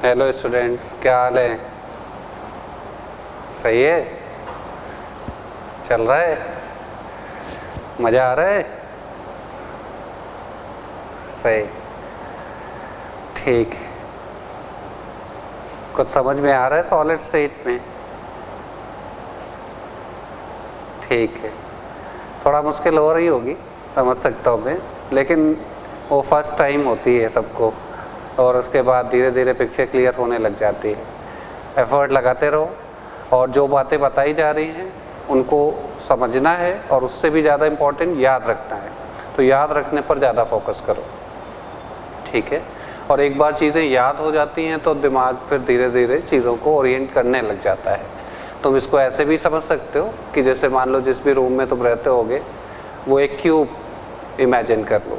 Hello students, क्या हाल है? सही है? चल रहा है? मज़ा आ रहा है? सही, ठीक है। कुछ समझ में आ रहा है सॉलिड स्टेट में? ठीक है, थोड़ा मुश्किल हो रही होगी, समझ सकता हूँ मैं, लेकिन वो फर्स्ट टाइम होती है सबको, और उसके बाद धीरे धीरे पिक्चर क्लियर होने लग जाती है। एफर्ट लगाते रहो और जो बातें बताई जा रही हैं उनको समझना है, और उससे भी ज़्यादा इम्पोर्टेंट याद रखना है। तो याद रखने पर ज़्यादा फोकस करो, ठीक है? और एक बार चीज़ें याद हो जाती हैं तो दिमाग फिर धीरे धीरे चीज़ों को ओरिएंट करने लग जाता है। तुम इसको ऐसे भी समझ सकते हो कि जैसे मान लो जिस भी रूम में तुम रहते होगे वो एक क्यूब इमेजिन कर लो,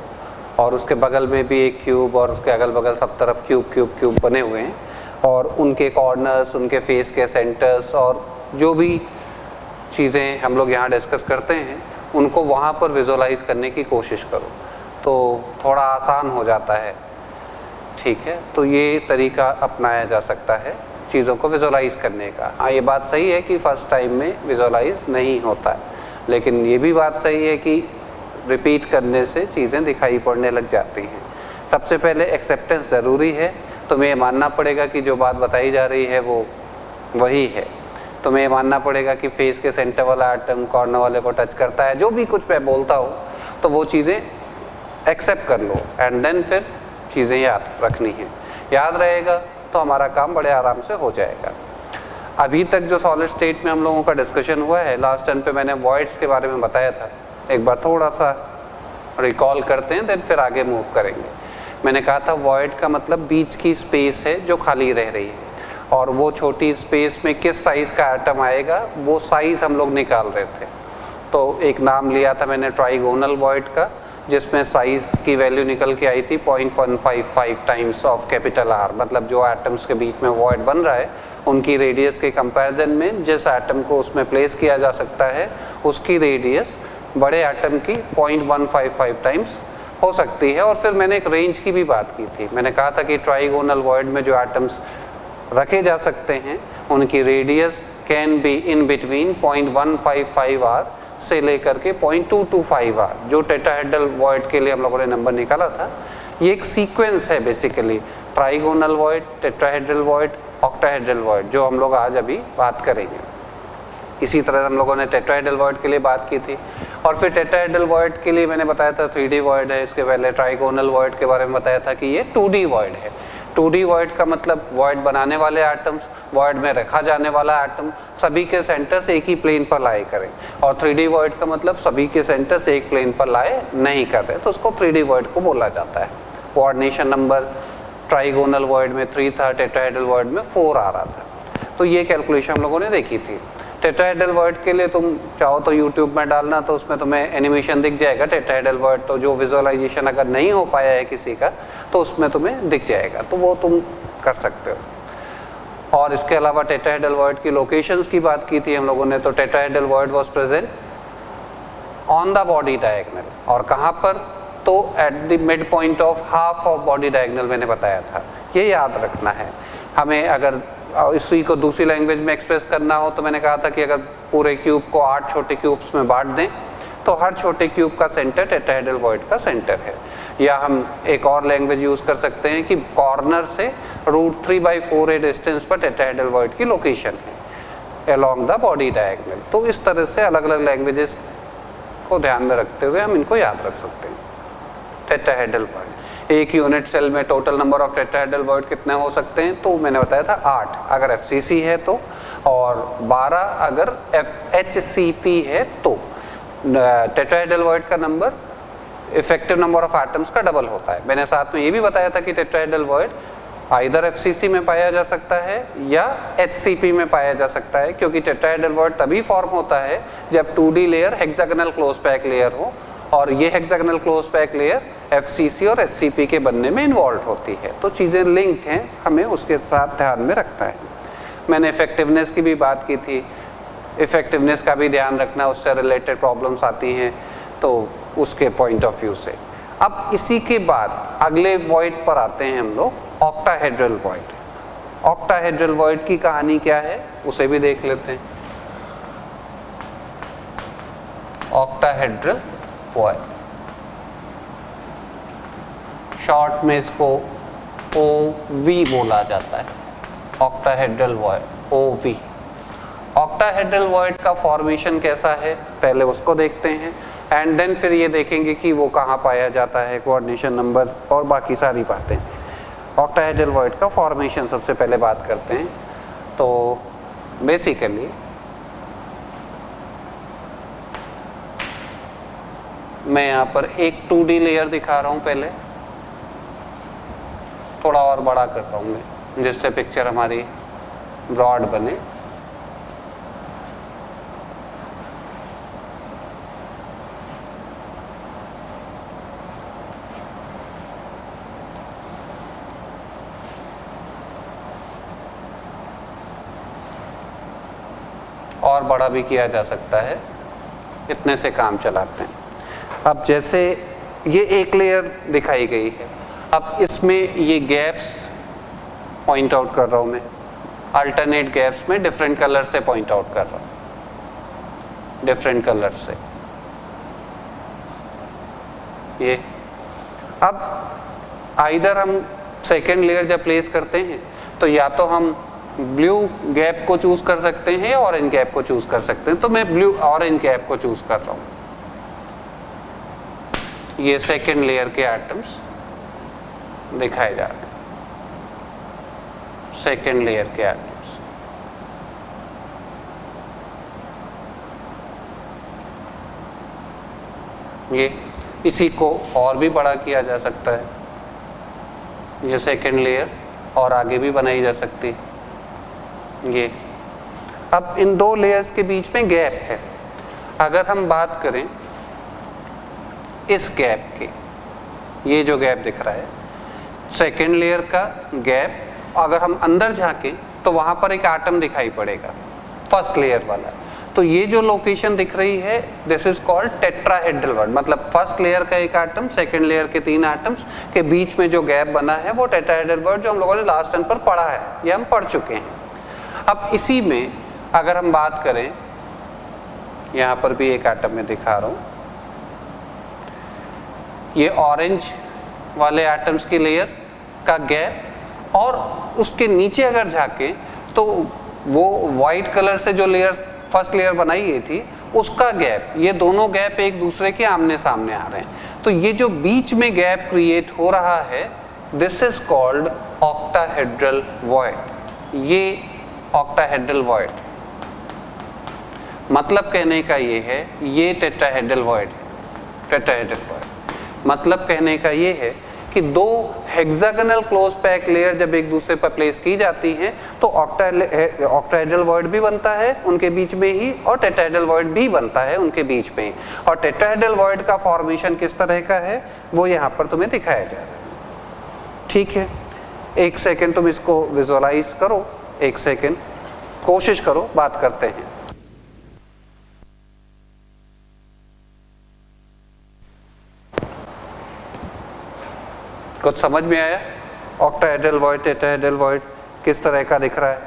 और उसके बगल में भी एक क्यूब, और उसके अगल बगल सब तरफ क्यूब क्यूब क्यूब बने हुए हैं, और उनके कॉर्नर्स, उनके फेस के सेंटर्स, और जो भी चीज़ें हम लोग यहाँ डिस्कस करते हैं उनको वहाँ पर विजुअलाइज करने की कोशिश करो, तो थोड़ा आसान हो जाता है, ठीक है? तो ये तरीका अपनाया जा सकता है चीज़ों को विजुअलाइज करने का। हाँ, ये बात सही है कि फर्स्ट टाइम में विजुअलाइज नहीं होता है, लेकिन ये भी बात सही है कि रिपीट करने से चीज़ें दिखाई पड़ने लग जाती हैं। सबसे पहले एक्सेप्टेंस ज़रूरी है। तुम्हें ये मानना पड़ेगा कि जो बात बताई जा रही है वो वही है। तुम्हें ये मानना पड़ेगा कि फेस के सेंटर वाला आइटम कॉर्नर वाले को टच करता है। जो भी कुछ मैं बोलता हूँ तो वो चीज़ें एक्सेप्ट कर लो, एंड देन फिर चीज़ें याद रखनी है। याद रहेगा तो हमारा काम बड़े आराम से हो जाएगा। अभी तक जो सॉलिड स्टेट में हम लोगों का डिस्कशन हुआ है, लास्ट टाइम पे मैंने वॉइड्स के बारे में बताया था। एक बार थोड़ा सा रिकॉल करते हैं, देन फिर आगे मूव करेंगे। मैंने कहा था वॉइड का मतलब बीच की स्पेस है जो खाली रह रही है, और वो छोटी स्पेस में किस साइज़ का एटम आएगा वो साइज़ हम लोग निकाल रहे थे। तो एक नाम लिया था मैंने ट्राइगोनल वॉइड का, जिसमें साइज़ की वैल्यू निकल के आई थी 0.155 टाइम्स ऑफ कैपिटल आर। मतलब जो एटम्स के बीच में वॉइड बन रहा है उनकी रेडियस के कंपैरिजन में जिस एटम को उसमें प्लेस किया जा सकता है उसकी रेडियस बड़े एटम की 0.155 टाइम्स हो सकती है। और फिर मैंने एक रेंज की भी बात की थी। मैंने कहा था कि ट्राइगोनल वॉइड में जो एटम्स रखे जा सकते हैं उनकी radius can be in between 0.155 r से लेकर के 0.225 आर। जो टेट्राहेड्रल वॉइड के लिए हम लोगों ने नंबर निकाला था, ये एक सीक्वेंस है basically. Trigonal void, tetrahedral void, octahedral void, जो हम लोग आज अभी बात करेंगे। इसी तरह हम लोगों ने टेट्राहेड्रल वॉइड के लिए बात की थी, और फिर टेट्राहेड्रल वॉइड के लिए मैंने बताया था 3D वॉइड है। इसके पहले ट्राइगोनल वॉइड के बारे में बताया था कि ये 2D वॉइड है। 2D वॉइड का मतलब वॉइड बनाने वाले एटम्स, वॉइड में रखा जाने वाला एटम, सभी के सेंटर्स एक ही प्लेन पर लाए करें। और 3D वॉइड का मतलब सभी के सेंटर्स एक प्लेन पर लाए नहीं कर रहे, तो उसको 3D वॉइड को बोला जाता है। कोऑर्डिनेशन नंबर ट्राइगोनल वॉइड में 3 था, टेट्राहेड्रल वॉइड में 4 आ रहा था। तो ये कैलकुलेशन हम लोगों ने देखी थी। टेट्राहेड्रल वॉइड के लिए तुम चाहो तो यूट्यूब में डालना, तो उसमें तुम्हें एनिमेशन दिख जाएगा टेट्राहेड्रल वॉइड। तो जो विजुअलाइजेशन अगर नहीं हो पाया है किसी का तो उसमें तुम्हें दिख जाएगा, तो वो तुम कर सकते हो। और इसके अलावा टेट्राहेड्रल वॉइड की लोकेशंस की बात की थी हम लोगों ने। तो tetrahedral void was present on the body diagonal, और कहाँ पर? तो at the mid point of half of body diagonal मैंने बताया था। ये याद रखना है हमें। अगर इसी को दूसरी लैंग्वेज में एक्सप्रेस करना हो तो मैंने कहा था कि अगर पूरे क्यूब को 8 छोटे क्यूब्स में बांट दें तो हर छोटे क्यूब का सेंटर टेट्राहेड्रल वॉइड का सेंटर है। या हम एक और लैंग्वेज यूज़ कर सकते हैं कि कॉर्नर से √3/4 डिस्टेंस पर टेट्राहेड्रल वॉइड की लोकेशन है अलोंग द बॉडी डायगोनल। तो इस तरह से अलग अलग लैंग्वेजेस को ध्यान में रखते हुए हम इनको याद रख सकते हैं। टेट्राहेड्रल वॉइड, एक यूनिट सेल में total number of tetrahedral void कितने हो सकते हैं? तो मैंने बताया था 8 अगर FCC है तो, और 12 अगर HCP है तो। टेट्राहेड्रल वॉइड का number effective number of atoms का डबल होता है। मैंने साथ में ये भी बताया था कि टेट्राहेड्रल वॉइड आइदर FCC में पाया जा सकता है या HCP में पाया जा सकता है, क्योंकि टेट्राहेड्रल वॉइड तभी फॉर्म होता है जब 2D layer hexagonal close pack layer हो, और ये hexagonal close pack layer FCC और HCP के बनने में इन्वॉल्व होती है। तो चीज़ें लिंक्ड हैं, हमें उसके साथ ध्यान में रखना है। मैंने इफेक्टिवनेस की भी बात की थी। इफेक्टिवनेस का भी ध्यान रखना, उससे रिलेटेड प्रॉब्लम्स आती हैं तो उसके पॉइंट ऑफ व्यू से। अब इसी के बाद अगले वॉइड पर आते हैं हम लोग, ऑक्टाहेड्रल वॉइड। ऑक्टाहेड्रल वॉइड की कहानी क्या है उसे भी देख लेते हैं। ऑक्टाहेड्रल वॉइड, शॉर्ट में इसको OV बोला जाता है, octahedral void, OV। Octahedral void का फॉर्मेशन कैसा है पहले उसको देखते हैं, एंड देन फिर ये देखेंगे कि वो कहाँ पाया जाता है, कोऑर्डिनेशन नंबर और बाकी सारी बातें। ऑक्टाहेड्रल वॉइड का फॉर्मेशन सबसे पहले बात करते हैं। तो बेसिकली मैं यहाँ पर एक 2D लेयर दिखा रहा हूँ, पहले थोड़ा और बड़ा कर रहा हूँ मैं जिससे पिक्चर हमारी ब्रॉड बने। और बड़ा भी किया जा सकता है, इतने से काम चलाते हैं। अब जैसे ये एक लेयर दिखाई गई है, अब इसमें ये गैप्स पॉइंट आउट कर रहा हूँ मैं, अल्टरनेट गैप्स में डिफरेंट कलर से पॉइंट आउट कर रहा हूँ, डिफरेंट कलर से। ये अब आइदर हम सेकेंड लेयर जब प्लेस करते हैं तो या तो हम ब्लू गैप को चूज कर सकते हैं या ऑरेंज गैप को चूज कर सकते हैं। तो मैं ब्लू ऑरेंज गैप को चूज कर रहा हूँ। ये सेकेंड लेयर के एटम्स दिखाए जा रहे हैं, सेकेंड लेयर के एटम्स। ये इसी को और भी बड़ा किया जा सकता है, ये सेकेंड लेयर और आगे भी बनाई जा सकती है। ये अब इन दो लेयर्स के बीच में गैप है। अगर हम बात करें इस गैप की, ये जो गैप दिख रहा है सेकेंड लेयर का गैप, अगर हम अंदर झांकें तो वहां पर एक एटम दिखाई पड़ेगा, फर्स्ट लेयर वाला। तो ये जो लोकेशन दिख रही है this is called tetrahedral void, मतलब फर्स्ट लेयर का एक एटम, सेकेंड लेयर के 3 एटम्स के बीच में जो गैप बना है वो टेट्राहेड्रल वॉइड, जो हम लोगों ने लास्ट टर्म पर पढ़ा है, ये हम पढ़ चुके हैं। अब इसी में अगर हम बात करें, यहां पर भी एक एटम में दिखा रहा हूं, ये ऑरेंज वाले एटम्स की लेयर का गैप, और उसके नीचे अगर झांके तो वो वाइट कलर से जो लेयर फर्स्ट लेयर बनाई गई थी उसका गैप, ये दोनों गैप एक दूसरे के आमने सामने आ रहे हैं। तो ये जो बीच में गैप क्रिएट हो रहा है this is called octahedral void. ये ऑक्टाहेड्रल वॉइड, मतलब कहने का ये है, ये टेट्राहेड्रल वॉइड, टेट्राहेड्रल वॉइड मतलब कहने का ये है कि दो हेक्सागोनल क्लोज पैक लेयर जब एक दूसरे पर प्लेस की जाती हैं तो ऑक्टाहेड्रल वॉइड भी बनता है उनके बीच में ही, और टेट्राहेड्रल वॉइड भी बनता है उनके बीच में ही। और टेट्राहेड्रल वॉइड का फॉर्मेशन किस तरह का है वो यहाँ पर तुम्हें दिखाया जा रहा है। ठीक है, एक सेकेंड तुम इसको विजुअलाइज करो, एक सेकेंड कोशिश करो, बात करते हैं। कुछ समझ में आया? ऑक्टाहेड्रल वॉइड, टेट्राहेड्रल वॉइड किस तरह का दिख रहा है?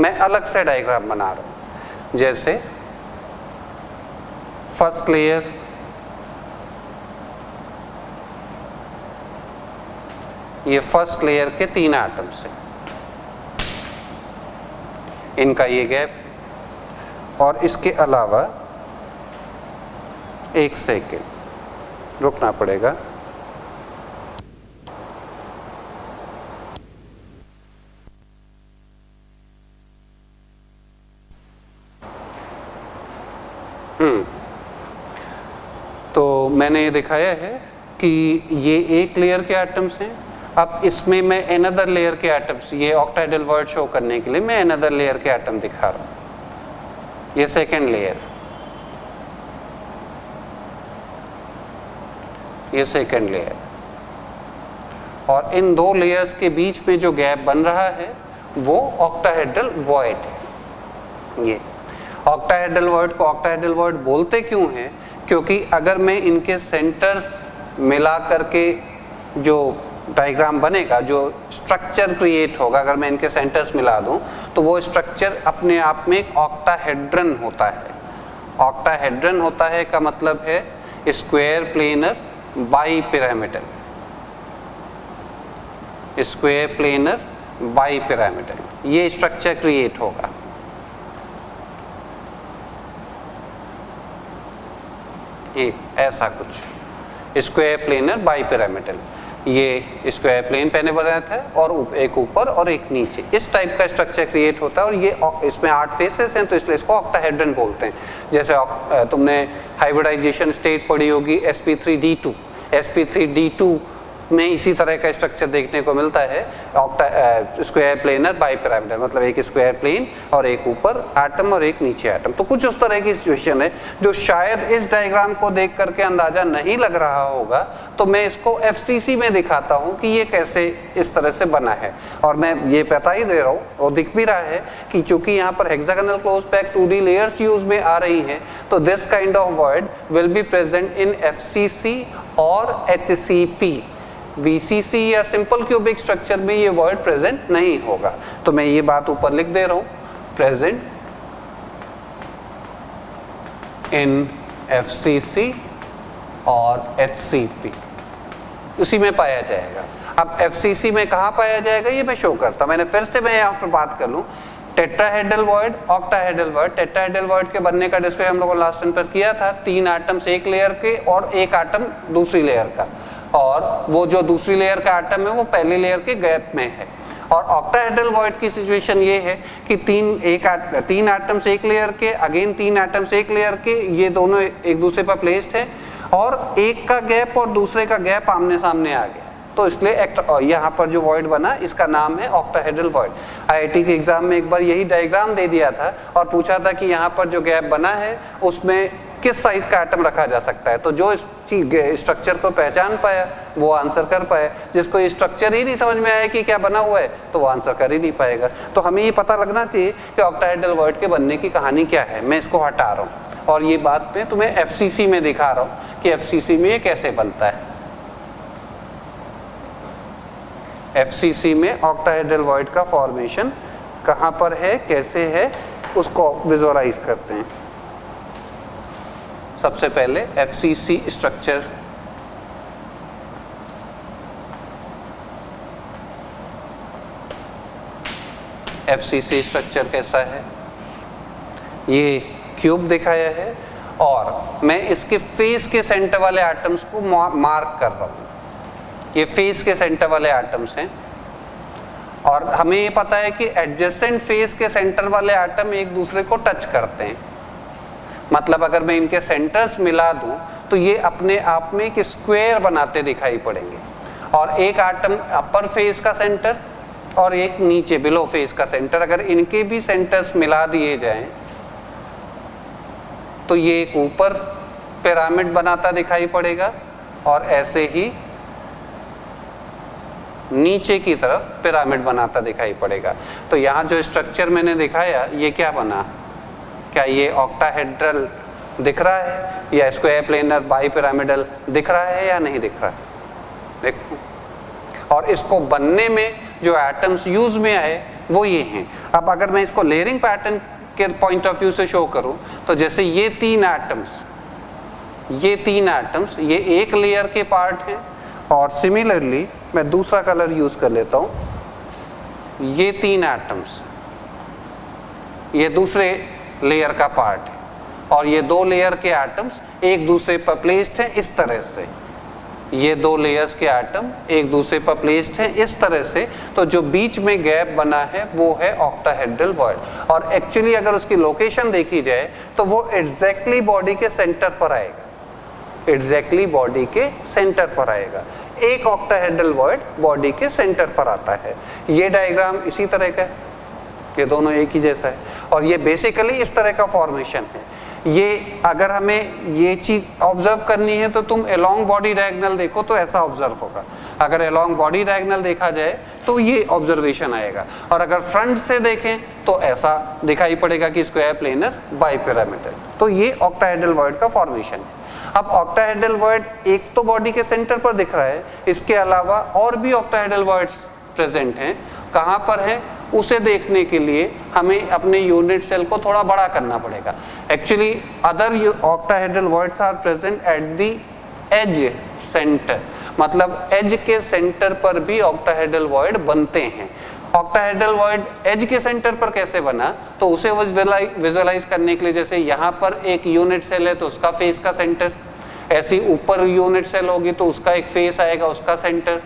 मैं अलग से डायग्राम बना रहा हूं। जैसे फर्स्ट लेयर, ये फर्स्ट लेयर के 3 एटम्स हैं, इनका ये गैप, और इसके अलावा एक सेकेंड रुकना पड़ेगा। तो मैंने ये दिखाया है कि ये एक लेयर के एटम्स हैं। अब इसमें मैं अनदर लेयर के एटम्स, ये ऑक्टाहेड्रल वॉइड शो करने के लिए मैं अनदर लेयर के एटम दिखा रहा हूँ। ये सेकेंड लेयर, ये सेकेंड लेयर, और इन दो लेयर्स के बीच में जो गैप बन रहा है वो ऑक्टाहेड्रल वॉइड है। ये ऑक्टाहेड्रल वॉइड को ऑक्टाहेड्रल वॉइड बोलते क्यों हैं? क्योंकि अगर मैं इनके सेंटर्स मिला करके जो डायग्राम बनेगा, जो स्ट्रक्चर क्रिएट होगा, अगर मैं इनके सेंटर्स मिला दूं तो वो स्ट्रक्चर अपने आप में एक ऑक्टाहेड्रन होता है। ऑक्टाहेड्रन होता है का मतलब है square planar bi pyramidal, square planar bi pyramidal, ये स्ट्रक्चर क्रिएट होगा। ये ऐसा कुछ स्क्वायर प्लेनर बाई पिरामिडल, ये स्क्वायर प्लेन पहले बना था और एक ऊपर और एक नीचे, इस टाइप का स्ट्रक्चर क्रिएट होता है। और ये इसमें 8 फेसेस हैं तो इसलिए इसको ऑक्टाहेड्रन बोलते हैं। जैसे तुमने हाइब्रिडाइजेशन स्टेट पढ़ी होगी sp3d2, sp3d2 में इसी तरह का स्ट्रक्चर देखने को मिलता है, स्क्वायर प्लेनर बाई पिरामिडल, मतलब एक स्क्वायर प्लेन और एक ऊपर एटम और एक नीचे एटम। तो कुछ उस तरह की सिचुएशन है जो शायद इस डायग्राम को देख करके अंदाजा नहीं लग रहा होगा, तो मैं इसको FCC में दिखाता हूँ कि ये कैसे इस तरह से बना है। और मैं ये बता ही दे रहा हूँ और दिख भी रहा है कि चूंकि यहाँ पर hexagonal close pack 2D layers use में आ रही हैं, तो this kind of void will be present in FCC और HCP। VCC या सिंपल क्यूबिक स्ट्रक्चर में ये वर्ड प्रेजेंट नहीं होगा। तो मैं ये बात ऊपर लिख दे रहा हूं, प्रेजेंट इन FCC और HCP, उसी में पाया जाएगा। अब FCC में कहाँ पाया जाएगा ये मैं शो करता हूं। मैंने फिर से मैं यहाँ पर बात कर लूँ, tetrahedral void, octahedral void. Tetrahedral void के बनने का डिस्कस हम लोगों ने लास्ट टाइम पर किया था, 3 एटम्स एक लेयर के और एक एटम दूसरी लेयर का, और वो जो दूसरी लेयर का एटम है वो पहली लेयर के गैप में है। और ऑक्टाहेड्रल वॉइड की सिचुएशन ये है कि 3 एटम्स एक लेयर के, अगेन 3 एटम्स एक लेयर के, ये दोनों एक दूसरे पर प्लेस्ड है और एक का गैप और दूसरे का गैप आमने सामने आ गया। तो इसलिए यहाँ पर जो वॉइड बना इसका नाम है ऑक्टाहेड्रल वॉइड। IIT के एग्जाम में एक बार यही डायग्राम दे दिया था और पूछा था कि यहाँ पर जो गैप बना है उसमें किस साइज का एटम रखा जा सकता है। तो जो स्ट्रक्चर को पहचान पाया वो आंसर कर पाया, जिसको ये स्ट्रक्चर ही नहीं समझ में आया कि क्या बना हुआ है तो वो आंसर कर ही नहीं पाएगा। तो हमें ये पता लगना चाहिए कि ऑक्टाहेड्रल वॉइड के बनने की कहानी क्या है। मैं इसको हटा रहा हूँ और ये बात मैं तुम्हें FCC में दिखा रहा हूँ कि FCC में ये कैसे बनता है। FCC में ऑक्टाहेड्रल वॉइड का फॉर्मेशन कहाँ पर है, कैसे है, उसको विजुअलाइज करते हैं। सबसे पहले FCC स्ट्रक्चर, FCC स्ट्रक्चर कैसा है, ये क्यूब दिखाया है और मैं इसके फेस के सेंटर वाले एटम्स को मार्क कर रहा हूँ। ये फेस के सेंटर वाले एटम्स हैं और हमें ये पता है कि एडजेसेंट फेस के सेंटर वाले एटम एक दूसरे को टच करते हैं। मतलब अगर मैं इनके सेंटर्स मिला दूं तो ये अपने आप में एक स्क्वायर बनाते दिखाई पड़ेंगे, और एक एटम अपर फेस का सेंटर और एक नीचे बिलो फेस का सेंटर, अगर इनके भी सेंटर्स मिला दिए जाएं तो ये एक ऊपर पिरामिड बनाता दिखाई पड़ेगा और ऐसे ही नीचे की तरफ पिरामिड बनाता दिखाई पड़ेगा। तो यहाँ जो स्ट्रक्चर मैंने दिखाया ये क्या बना, क्या ये ऑक्टाहेड्रल दिख रहा है या स्क्वायर प्लेनर बाई पिरामिडल दिख रहा है या नहीं दिख रहा है? देखो, और इसको बनने में जो एटम्स यूज में आए वो ये हैं। अब अगर मैं इसको लेयरिंग पैटर्न के पॉइंट ऑफ व्यू से शो करूं तो जैसे ये 3 एटम्स ये एक लेयर के पार्ट हैं, और सिमिलरली मैं दूसरा कलर यूज कर लेता हूं, ये 3 एटम्स ये दूसरे लेयर का पार्ट है और ये 2 लेयर के एटम्स एक दूसरे पर प्लेस्ड हैं इस तरह से। ये 2 लेयर्स के एटम एक दूसरे पर प्लेस्ड हैं इस तरह से, तो जो बीच में गैप बना है वो है ऑक्टाहेड्रल वॉइड। और एक्चुअली अगर उसकी लोकेशन देखी जाए तो वो एग्जैक्टली बॉडी के सेंटर पर आएगा, एग्जैक्टली बॉडी के सेंटर पर आएगा। एक ऑक्टाहेड्रल वॉइड बॉडी के सेंटर पर आता है। ये डायग्राम इसी तरह का है, ये दोनों एक ही जैसा है और ये बेसिकली इस तरह का फॉर्मेशन है। ये अगर हमें ये चीज ऑब्जर्व करनी है तो तुम अलोंग बॉडी डायगोनल देखो तो ऐसा ऑब्जर्व होगा। अगर अलोंग बॉडी डायगोनल देखा जाए तो ये ऑब्जर्वेशन आएगा, और अगर फ्रंट से देखें तो ऐसा दिखाई पड़ेगा कि स्क्वायर प्लेनर बाई पिरामिडल। तो ये ऑक्टाहेड्रल वॉइड का फॉर्मेशन है। अब ऑक्टाहेड्रल वॉइड एक तो बॉडी के सेंटर पर दिख रहा है, इसके अलावा और भी ऑक्टाहेड्रल वॉइड्स प्रेजेंट हैं। कहाँ पर है उसे देखने के लिए हमें अपने यूनिट सेल को थोड़ा बड़ा करना पड़ेगा। Actually other octahedral voids are present at the edge centre, मतलब एज के सेंटर पर भी ऑक्टाहेड्रल वॉइड बनते हैं। ऑक्टाहेड्रल वॉइड एज के सेंटर पर कैसे बना, तो उसे विजुअलाइज करने के लिए जैसे यहाँ पर एक यूनिट सेल है तो उसका फेस का सेंटर, ऐसी ऊपर यूनिट सेल होगी तो उसका एक फेस आएगा, उसका सेंटर,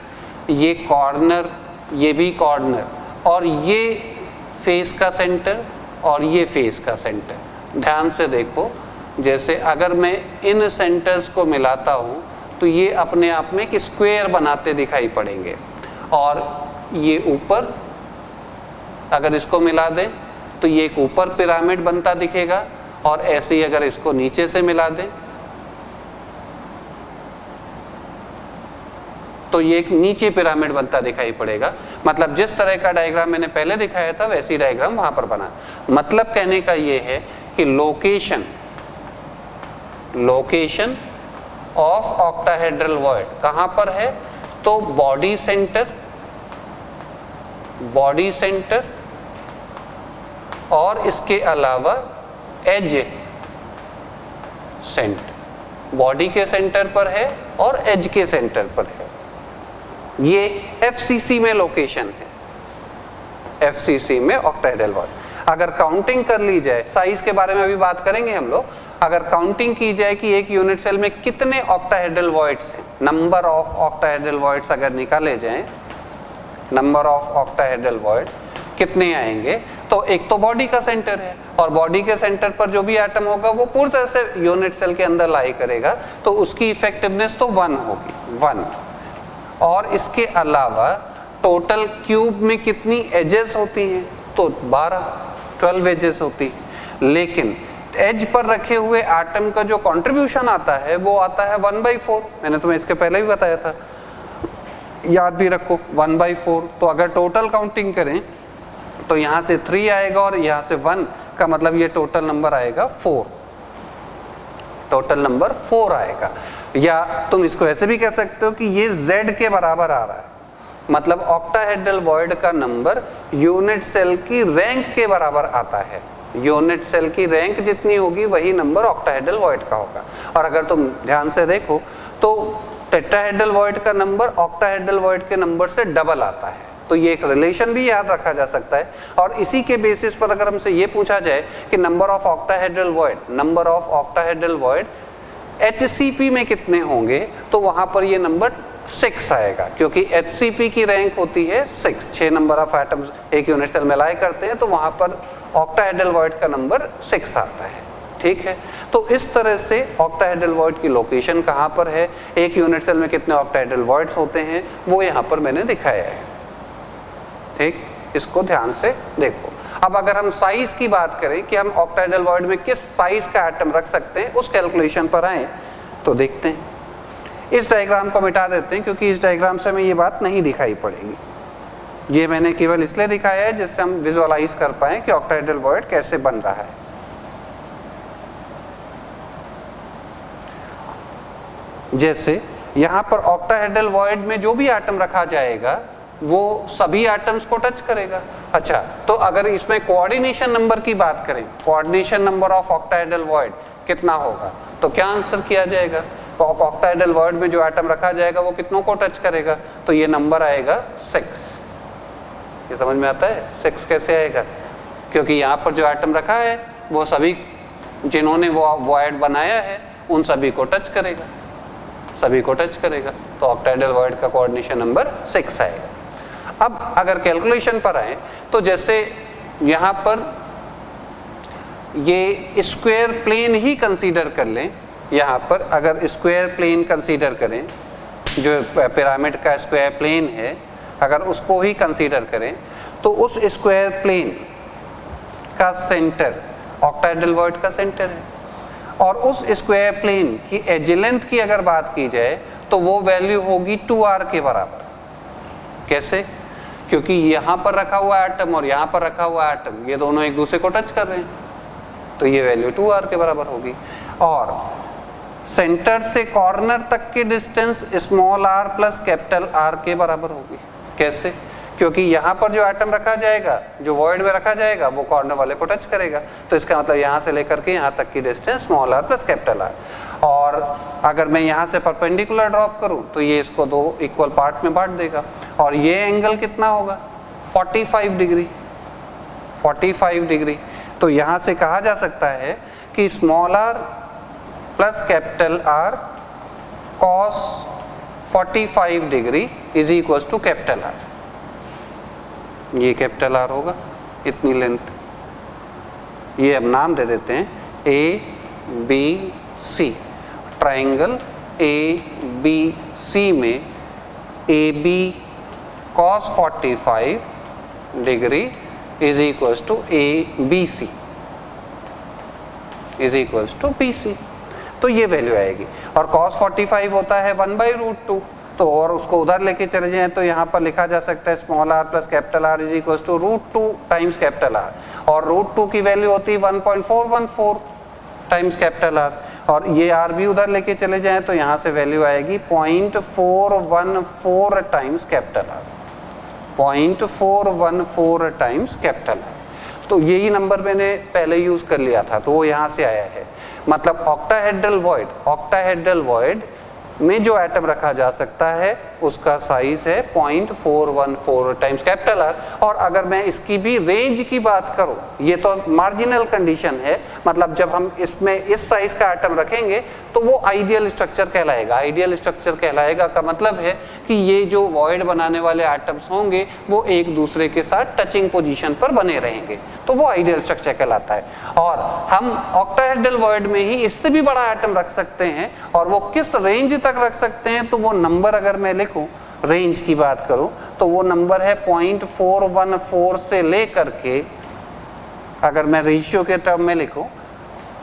ये कॉर्नर, ये भी कॉर्नर, और ये फेस का सेंटर और ये फेस का सेंटर। ध्यान से देखो, जैसे अगर मैं इन सेंटर्स को मिलाता हूँ तो ये अपने आप में एक स्क्वायर बनाते दिखाई पड़ेंगे, और ये ऊपर अगर इसको मिला दें तो ये एक ऊपर पिरामिड बनता दिखेगा, और ऐसे ही अगर इसको नीचे से मिला दें तो ये एक नीचे पिरामिड बनता दिखाई पड़ेगा। मतलब जिस तरह का डायग्राम मैंने पहले दिखाया था वैसी डायग्राम वहां पर बना। मतलब कहने का ये है कि लोकेशन ऑफ ऑक्टाहेड्रल वॉइड कहां पर है, तो बॉडी सेंटर और इसके अलावा एज सेंटर, बॉडी के सेंटर पर है और एज के सेंटर पर है। ये एफसीसी में लोकेशन है, एफसीसी में ऑक्टाहेड्रल वॉइड। अगर काउंटिंग कर ली जाए, साइज के बारे में अभी बात करेंगे हम लोग, अगर काउंटिंग की जाए कि एक यूनिट सेल में कितने ऑक्टाहेड्रल वॉइड्स हैं, नंबर ऑफ ऑक्टाहेड्रल वॉइड्स अगर निकाले जाएं, नंबर ऑफ ऑक्टाहेड्रल वॉइड कितने आएंगे, तो एक तो बॉडी का सेंटर है, और बॉडी के सेंटर पर जो भी एटम होगा वो पूरी तरह से यूनिट सेल के अंदर लाई करेगा, तो उसकी इफेक्टिवनेस तो 1 होगी, 1। और इसके अलावा टोटल क्यूब में कितनी एजेस होती हैं, तो 12 एजेस होती। लेकिन एज पर रखे हुए एटम का जो कंट्रीब्यूशन आता है वो आता है 1/4। मैंने तुम्हें इसके पहले भी बताया था, याद भी रखो 1/4। तो अगर टोटल काउंटिंग करें तो यहाँ से 3 आएगा और यहाँ से 1 का मतलब ये टोटल नंबर आएगा 4, टोटल नंबर 4 आएगा। या तुम इसको ऐसे भी कह सकते हो कि ये Z के बराबर आ रहा है, मतलब ऑक्टाहेड्रल वॉइड का नंबर यूनिट सेल की रैंक के बराबर आता है। यूनिट सेल की रैंक जितनी होगी वही नंबर ऑक्टाहेड्रल वॉइड का होगा। और अगर तुम ध्यान से देखो तो टेट्राहेड्रल वॉइड का नंबर ऑक्टाहेड्रल वॉइड के नंबर से डबल आता है। तो ये एक रिलेशन भी याद रखा जा सकता है। और इसी के बेसिस पर अगर हमसे ये पूछा जाए कि number of octahedral void HCP में कितने होंगे, तो वहां पर ये नंबर 6 आएगा, क्योंकि HCP की रैंक होती है 6 नंबर ऑफ एटम्स एक यूनिट सेल में लाई करते हैं, तो वहां पर ऑक्टाहेड्रल वॉइड का नंबर 6 आता है। ठीक है, तो इस तरह से ऑक्टाहेड्रल वॉइड की लोकेशन कहाँ पर है, एक यूनिट सेल में कितने ऑक्टाहेड्रल वॉइड्स होते हैं, वो यहाँ पर मैंने दिखाया है। ठीक, इसको ध्यान से देखो। अब अगर हम साइज की बात करें कि हम ऑक्टाहेड्रल वॉइड में किस साइज का एटम रख सकते हैं, उस कैलकुलेशन पर आए तो देखते हैं। इस डायग्राम को मिटा देते हैं क्योंकि इस डायग्राम से हमें ये बात नहीं दिखाई पड़ेगी। ये मैंने केवल इसलिए दिखाया है जिससे हम विजुअलाइज कर पाएं कि ऑक्टाहेड्रल वॉइड कैसे बन रहा है। जैसे यहाँ पर ऑक्टाहेड्रल वॉइड में जो भी एटम रखा जाएगा वो सभी एटम्स को टच करेगा। अच्छा, तो अगर इसमें कोऑर्डिनेशन नंबर की बात करें, coordination number of octahedral void कितना होगा, तो क्या आंसर किया जाएगा? तो ऑक्टाहेड्रल वॉइड में जो एटम रखा जाएगा वो कितनों को टच करेगा, तो ये नंबर आएगा 6। ये समझ में आता है 6 कैसे आएगा? क्योंकि यहाँ पर जो एटम रखा है वो सभी जिन्होंने वो वॉइड बनाया है उन सभी को टच करेगा, सभी को टच करेगा, तो ऑक्टाहेड्रल वॉइड का कोऑर्डिनेशन नंबर 6 आएगा। अब अगर कैलकुलेशन पर आए तो जैसे यहाँ पर ये स्क्वायर प्लेन ही कंसीडर कर लें, यहाँ पर अगर स्क्वायर प्लेन कंसीडर करें, जो पिरामिड का स्क्वायर प्लेन है अगर उसको ही कंसीडर करें, तो उस स्क्वायर प्लेन का सेंटर ऑक्टाहेड्रल वॉइड का सेंटर है। और उस स्क्वायर प्लेन की एज लेंथ की अगर बात की जाए तो वो वैल्यू होगी 2r के बराबर। कैसे? क्योंकि यहाँ पर रखा हुआ एटम और यहाँ पर रखा हुआ एटम ये दोनों एक दूसरे को टच कर रहे हैं, तो ये वैल्यू 2r के बराबर होगी। और सेंटर से कॉर्नर तक की distance small r plus capital R के बराबर होगी। कैसे? क्योंकि यहाँ पर जो एटम रखा जाएगा, जो वॉइड में रखा जाएगा, वो कॉर्नर वाले को टच करेगा, तो इसका मतलब यहाँ से लेकर के यहाँ तक की distance small r plus capital R। और अगर मैं यहाँ से परपेंडिकुलर ड्रॉप करूँ तो ये इसको दो इक्वल पार्ट में बांट देगा, और ये एंगल कितना होगा? 45 डिग्री। 45 डिग्री। तो यहाँ से कहा जा सकता है कि small r plus capital R cos 45 degree is equal to capital R। ये कैपिटल R होगा, इतनी लेंथ। ये अब नाम दे देते हैं ABC। ट्राइंगल ABC में AB cos 45 degree is equal to ABC is equal to BC। तो ये वैल्यू आएगी, और cos 45 होता है 1/√2, तो और उसको उधर लेके चले जाएं तो यहाँ पर लिखा जा सकता है small r plus capital R is equal to √2 times capital R, और √2 की वैल्यू होती है 1.414 टाइम्स कैपिटल R, और ये R भी उधर लेके चले जाएं तो यहाँ से वैल्यू आएगी 0.414 times capital R, 0.414 times capital R। तो यही नंबर मैंने पहले यूज कर लिया था, तो वो यहाँ से आया है। मतलब ऑक्टाहेड्रल वॉइड में जो एटम रखा जा सकता है उसका साइज है 0.414 टाइम्स कैपिटल R। और अगर मैं इसकी भी रेंज की बात करूं, ये तो मार्जिनल कंडीशन है, मतलब जब हम इसमें इस साइज का एटम रखेंगे तो वो आइडियल स्ट्रक्चर कहलाएगा। आइडियल स्ट्रक्चर कहलाएगा का मतलब है कि ये जो वॉइड बनाने वाले एटम्स होंगे वो एक दूसरे के साथ टचिंग पोजीशन पर बने रहेंगे, तो वो आइडियल स्ट्रक्चर कहलाता है। और हम ऑक्टाहेड्रल वॉइड में ही इससे भी बड़ा एटम रख सकते हैं, और वो किस रेंज तक रख सकते हैं, तो वो नंबर अगर मैं लिखूं, रेंज की बात करूं, तो वो नंबर है 0.414 से लेकर के, अगर मैं रेशियो के टर्म में लिखूं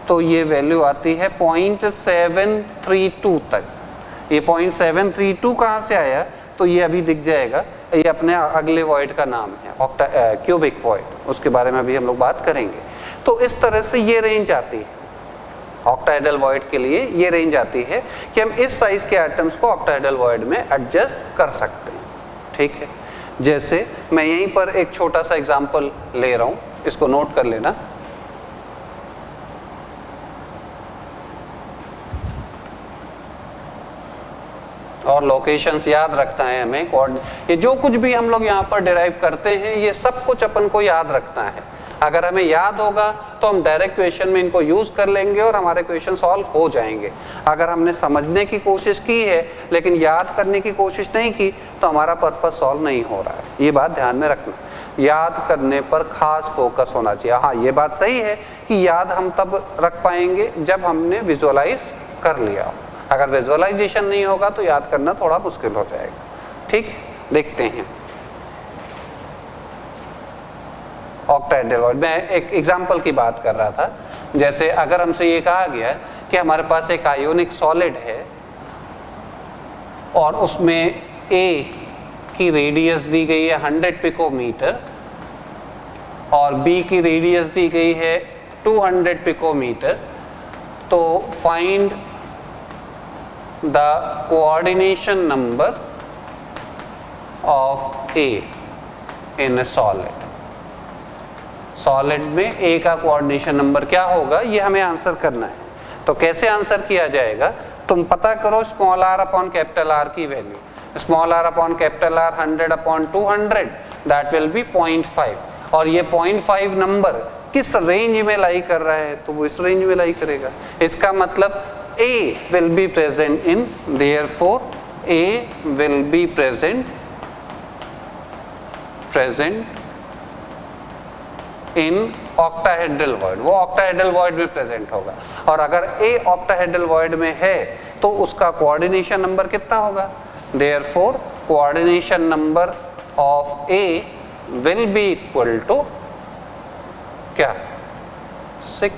तो ये वैल्यू आती है 0.732 तक। ये 0.732 कहाँ से आया, तो ये अभी दिख जाएगा, ये अपने अगले वॉइड का नाम है क्यूबिक वॉइड, उसके बारे में अभी हम लोग बात करेंगे। तो इस तरह से ये रेंज आती है ऑक्टाहेड्रल वॉइड के लिए, ये रेंज आती है कि हम इस साइज के एटम्स को ऑक्टाहेड्रल वॉइड में एडजस्ट कर सकते हैं। ठीक है, जैसे मैं यहीं पर एक छोटा सा एग्जांपल ले रहा हूं, इसको नोट कर लेना। और लोकेशंस याद रखना है हमें, ये जो कुछ भी हम लोग यहाँ पर डिराइव करते हैं ये सब कुछ अपन को याद रखना है। अगर हमें याद होगा तो हम डायरेक्ट क्वेश्चन में इनको यूज कर लेंगे और हमारे क्वेश्चन सॉल्व हो जाएंगे। अगर हमने समझने की कोशिश की है लेकिन याद करने की कोशिश नहीं की तो हमारा पर्पस सॉल्व नहीं हो रहा है। ये बात ध्यान में रखना, याद करने पर खास फोकस होना चाहिए। हाँ, ये बात सही है कि याद हम तब रख पाएंगे जब हमने विजुअलाइज कर लिया। अगर विजुअलाइजेशन नहीं होगा तो याद करना थोड़ा मुश्किल हो जाएगा। ठीक, देखते हैं ऑक्टाहेड्रल वॉइड। मैं एक एग्जांपल की बात कर रहा था, जैसे अगर हमसे ये कहा गया कि हमारे पास एक आयोनिक सॉलिड है और उसमें A की रेडियस दी गई है 100 पिकोमीटर और B की रेडियस दी गई है 200 पिकोमीटर, तो find the coordination number of A in a solid. Solid में A का कोऑर्डिनेशन नंबर क्या होगा, ये हमें आंसर करना है। तो कैसे आंसर किया जाएगा, तुम पता करो small r upon capital R की value. Small r upon capital R 100 upon 200 that will be 0.5, और ये 0.5 नंबर किस रेंज में लाई कर रहा है, तो वो इस रेंज में लाई करेगा। इसका मतलब A will be present in, therefore A will be present in octahedral void, वो ऑक्टाहेड्रल वॉइड में प्रेजेंट होगा। और अगर A ऑक्टाहेड्रल वॉइड में है तो उसका कोऑर्डिनेशन नंबर कितना होगा, therefore coordination number of A will be equal to क्या, 6,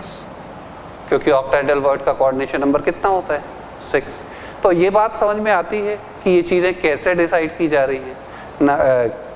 क्योंकि ऑक्टाहेड्रल वॉइड का कोऑर्डिनेशन नंबर कितना होता है, 6। तो ये बात समझ में आती है कि ये चीज़ें कैसे डिसाइड की जा रही हैं।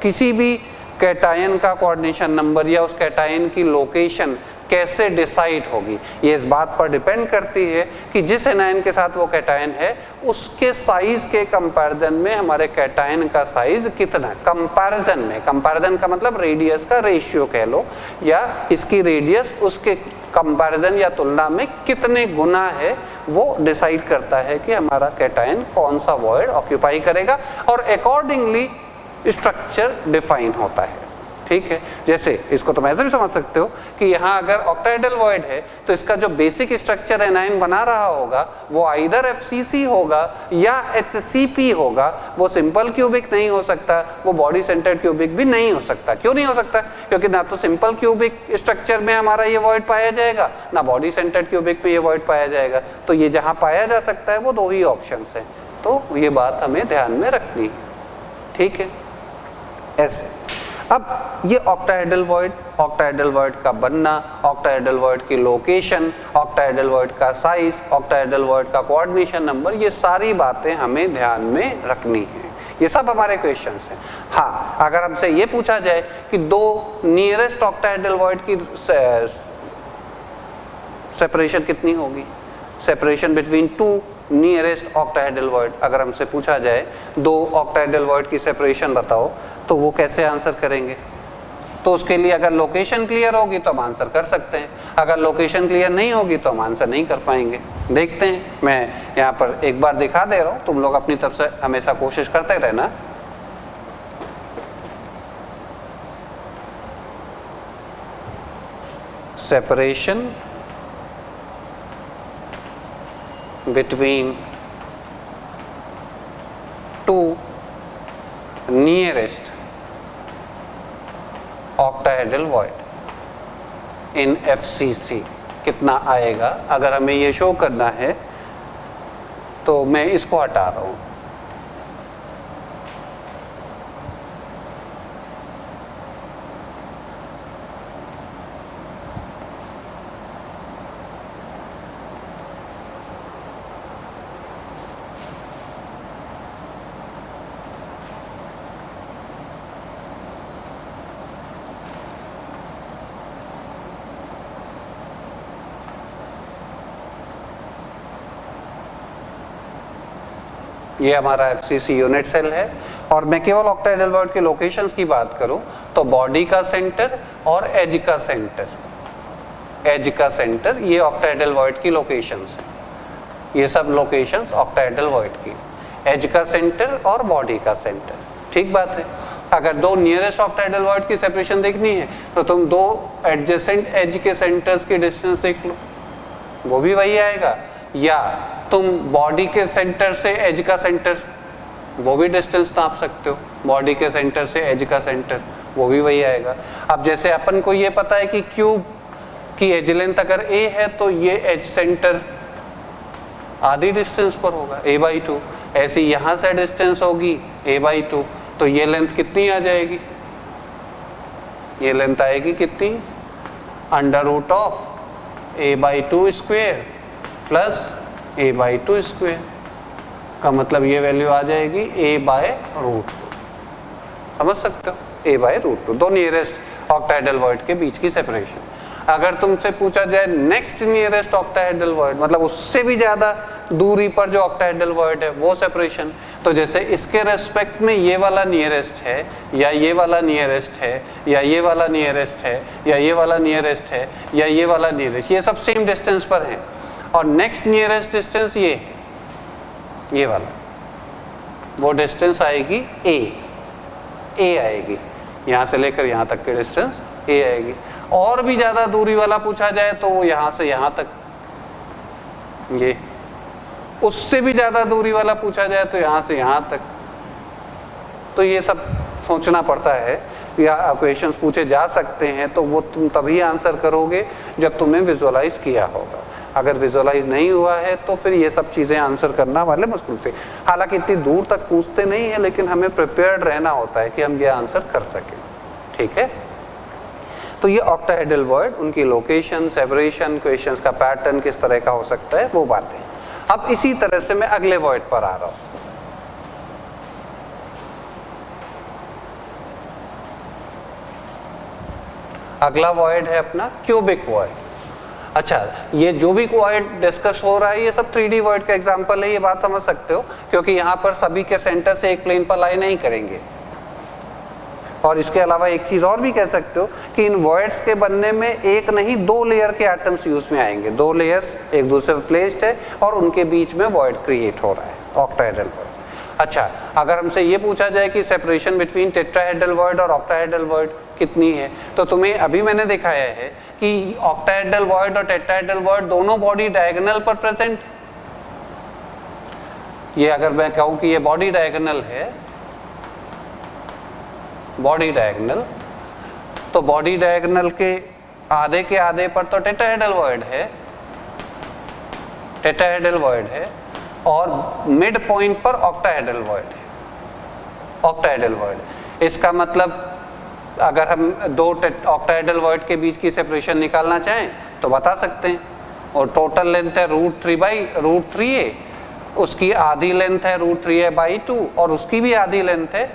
किसी भी कैटायन का कोऑर्डिनेशन नंबर या उस कैटायन की लोकेशन कैसे डिसाइड होगी, ये इस बात पर डिपेंड करती है कि जिस एनायन के साथ वो कैटायन है उसके साइज के कंपैरिजन में हमारे कैटायन का साइज कितना, कंपैरिजन में, कंपैरिजन का मतलब रेडियस का रेशियो कह लो, या इसकी रेडियस उसके कंपैरिजन या तुलना में कितने गुना है, वो डिसाइड करता है कि हमारा कैटायन कौन सा वॉइड ऑक्यूपाई करेगा, और अकॉर्डिंगली स्ट्रक्चर डिफाइन होता है। ठीक है, जैसे इसको तुम ऐसे भी समझ सकते हो कि यहाँ अगर ऑक्टाहेड्रल वॉइड है तो इसका जो बेसिक स्ट्रक्चर एनायन बना रहा होगा वो आइदर FCC होगा या HCP होगा, वो सिंपल क्यूबिक नहीं हो सकता, वो बॉडी सेंटर्ड क्यूबिक भी नहीं हो सकता। क्यों नहीं हो सकता? क्योंकि ना तो सिंपल क्यूबिक स्ट्रक्चर में हमारा ये वॉइड पाया जाएगा, ना बॉडी सेंटर्ड क्यूबिक में ये वॉइड पाया जाएगा। तो ये जहाँ पाया जा सकता है वो दो ही ऑप्शन है, तो ये बात हमें ध्यान में रखनी है। ठीक है, ऐसे। अब ये ऑक्टाहेड्रल वॉइड, ऑक्टाहेड्रल वॉइड का बनना, ऑक्टाहेड्रल वॉइड की लोकेशन, ऑक्टाहेड्रल वॉइड का साइज, ऑक्टाहेड्रल वॉइड का कोऑर्डिनेशन नंबर, ये सारी बातें हमें ध्यान में रखनी है। ये सब हमारे क्वेश्चंस हैं। हाँ, अगर हमसे ये पूछा जाए कि दो नियरेस्ट ऑक्टाहेड्रल वॉइड की सेपरेशन कितनी होगी, separation between two nearest octahedral void, अगर हमसे पूछा जाए दो ऑक्टाहेड्रल वॉइड की सेपरेशन बताओ, तो वो कैसे आंसर करेंगे? तो उसके लिए अगर लोकेशन क्लियर होगी तो हम आंसर कर सकते हैं, अगर लोकेशन क्लियर नहीं होगी तो हम आंसर नहीं कर पाएंगे। देखते हैं, मैं यहाँ पर एक बार दिखा दे रहा हूँ, तुम लोग अपनी तरफ से हमेशा कोशिश करते रहना। Separation between two nearest octahedral void in FCC कितना आएगा? अगर हमें ये शो करना है तो मैं इसको हटा रहा हूँ। ये हमारा FCC यूनिट सेल है, और मैं केवल ऑक्टाहेड्रल वॉइड के लोकेशंस की बात करूं तो बॉडी का सेंटर और एज का सेंटर, एज का सेंटर, ये ऑक्टाहेड्रल वॉइड की लोकेशंस है। ये सब लोकेशंस ऑक्टाहेड्रल वॉइड की, एज का सेंटर और बॉडी का सेंटर। ठीक बात है। अगर दो नियरेस्ट ऑक्टाहेड्रल वॉइड की सेपरेशन देखनी है तो तुम दो एडजेसेंट एज के सेंटर्स की डिस्टेंस देख लो, वो भी वही आएगा, या तुम बॉडी के सेंटर से एज का सेंटर, वो भी डिस्टेंस नाप सकते हो, बॉडी के सेंटर से एज का सेंटर, वो भी वही आएगा। अब जैसे अपन को ये पता है कि क्यूब की एज लेंथ अगर a है तो ये एज सेंटर आधी डिस्टेंस पर होगा, a/2। ऐसी यहाँ से डिस्टेंस होगी a/2, तो ये लेंथ कितनी आ जाएगी? ये लेंथ आएगी कितनी? √of a/2 square plus a/2 square, का मतलब ये वैल्यू आ जाएगी a/√2। समझ सकते हो? a/√2, दो नियरेस्ट ऑक्टाहेड्रल वॉइड के बीच की सेपरेशन। अगर तुमसे पूछा जाए नेक्स्ट नियरेस्ट ऑक्टाहेड्रल वॉइड, मतलब उससे भी ज्यादा दूरी पर जो ऑक्टाहेड्रल वॉइड है वो सेपरेशन, तो जैसे इसके रेस्पेक्ट में ये वाला नियरेस्ट है, या ये वाला नियरेस्ट है, या ये वाला नियरेस्ट है, या ये वाला नियरेस्ट है, या ये वाला नियरेस्ट, ये सब सेम डिस्टेंस पर है, और नेक्स्ट नियरेस्ट डिस्टेंस ये वाला, वो डिस्टेंस आएगी a आएगी, यहाँ से लेकर यहाँ तक की डिस्टेंस a आएगी। और भी ज्यादा दूरी वाला पूछा जाए तो वो यहाँ से यहाँ तक, ये उससे भी ज्यादा दूरी वाला पूछा जाए तो यहाँ से यहाँ तक। तो ये सब सोचना पड़ता है, या क्वेश्चंस पूछे जा सकते हैं तो वो तुम तभी आंसर करोगे जब तुमने विजुअलाइज किया होगा। अगर विजुअलाइज नहीं हुआ है तो फिर ये सब चीज़ें आंसर करना वाले मुश्किल थे। हालांकि इतनी दूर तक पूछते नहीं है, लेकिन हमें प्रिपेयर्ड रहना होता है कि हम ये आंसर कर सकें। ठीक है, तो ये ऑक्टाहेड्रल वॉइड, उनकी लोकेशन, सेपरेशन, क्वेश्चंस का पैटर्न किस तरह का हो सकता है, वो बातें। अब इसी तरह से मैं अगले वॉइड पर आ रहा हूँ। अगला वॉइड है अपना क्यूबिक वॉइड। अच्छा, ये जो भी वॉइड डिस्कस हो रहा है ये सब 3D वॉइड का एग्जांपल है, ये बात समझ सकते हो, क्योंकि यहाँ पर सभी के सेंटर से एक प्लेन पर लाई नहीं करेंगे। और इसके अलावा एक चीज और भी कह सकते हो कि इन वॉइड्स के बनने में एक नहीं 2 लेयर के एटम्स यूज में आएंगे। 2 लेयर्स एक दूसरे पर प्लेस्ड है और उनके बीच में वॉइड क्रिएट हो रहा है, ऑक्टाहेड्रल वॉइड। अच्छा, अगर हमसे ये पूछा जाए कि सेपरेशन बिटवीन टेट्राहेड्रल वॉइड और ऑक्टाहेड्रल वॉइड कितनी है, तो तुम्हें अभी मैंने दिखाया है कि ऑक्टाहेड्रल वॉइड और टेट्राहेड्रल वॉइड दोनों बॉडी डायगोनल पर प्रेजेंट। ये अगर मैं कहूं कि ये बॉडी डायगोनल है, बॉडी डायगोनल, तो बॉडी डायगोनल के आधे पर तो टेट्राहेड्रल वॉइड है, टेट्राहेड्रल वॉइड है, और मिड पॉइंट पर ऑक्टाहेड्रल वॉइड है, ऑक्टाहेड्रल वॉइड। इसका मतलब अगर हम 2 ऑक्टाहेड्रल वॉइड के बीच की सेपरेशन निकालना चाहें तो बता सकते हैं, और टोटल लेंथ है √3/√3a, उसकी आधी लेंथ है √3a/2, और उसकी भी आधी लेंथ है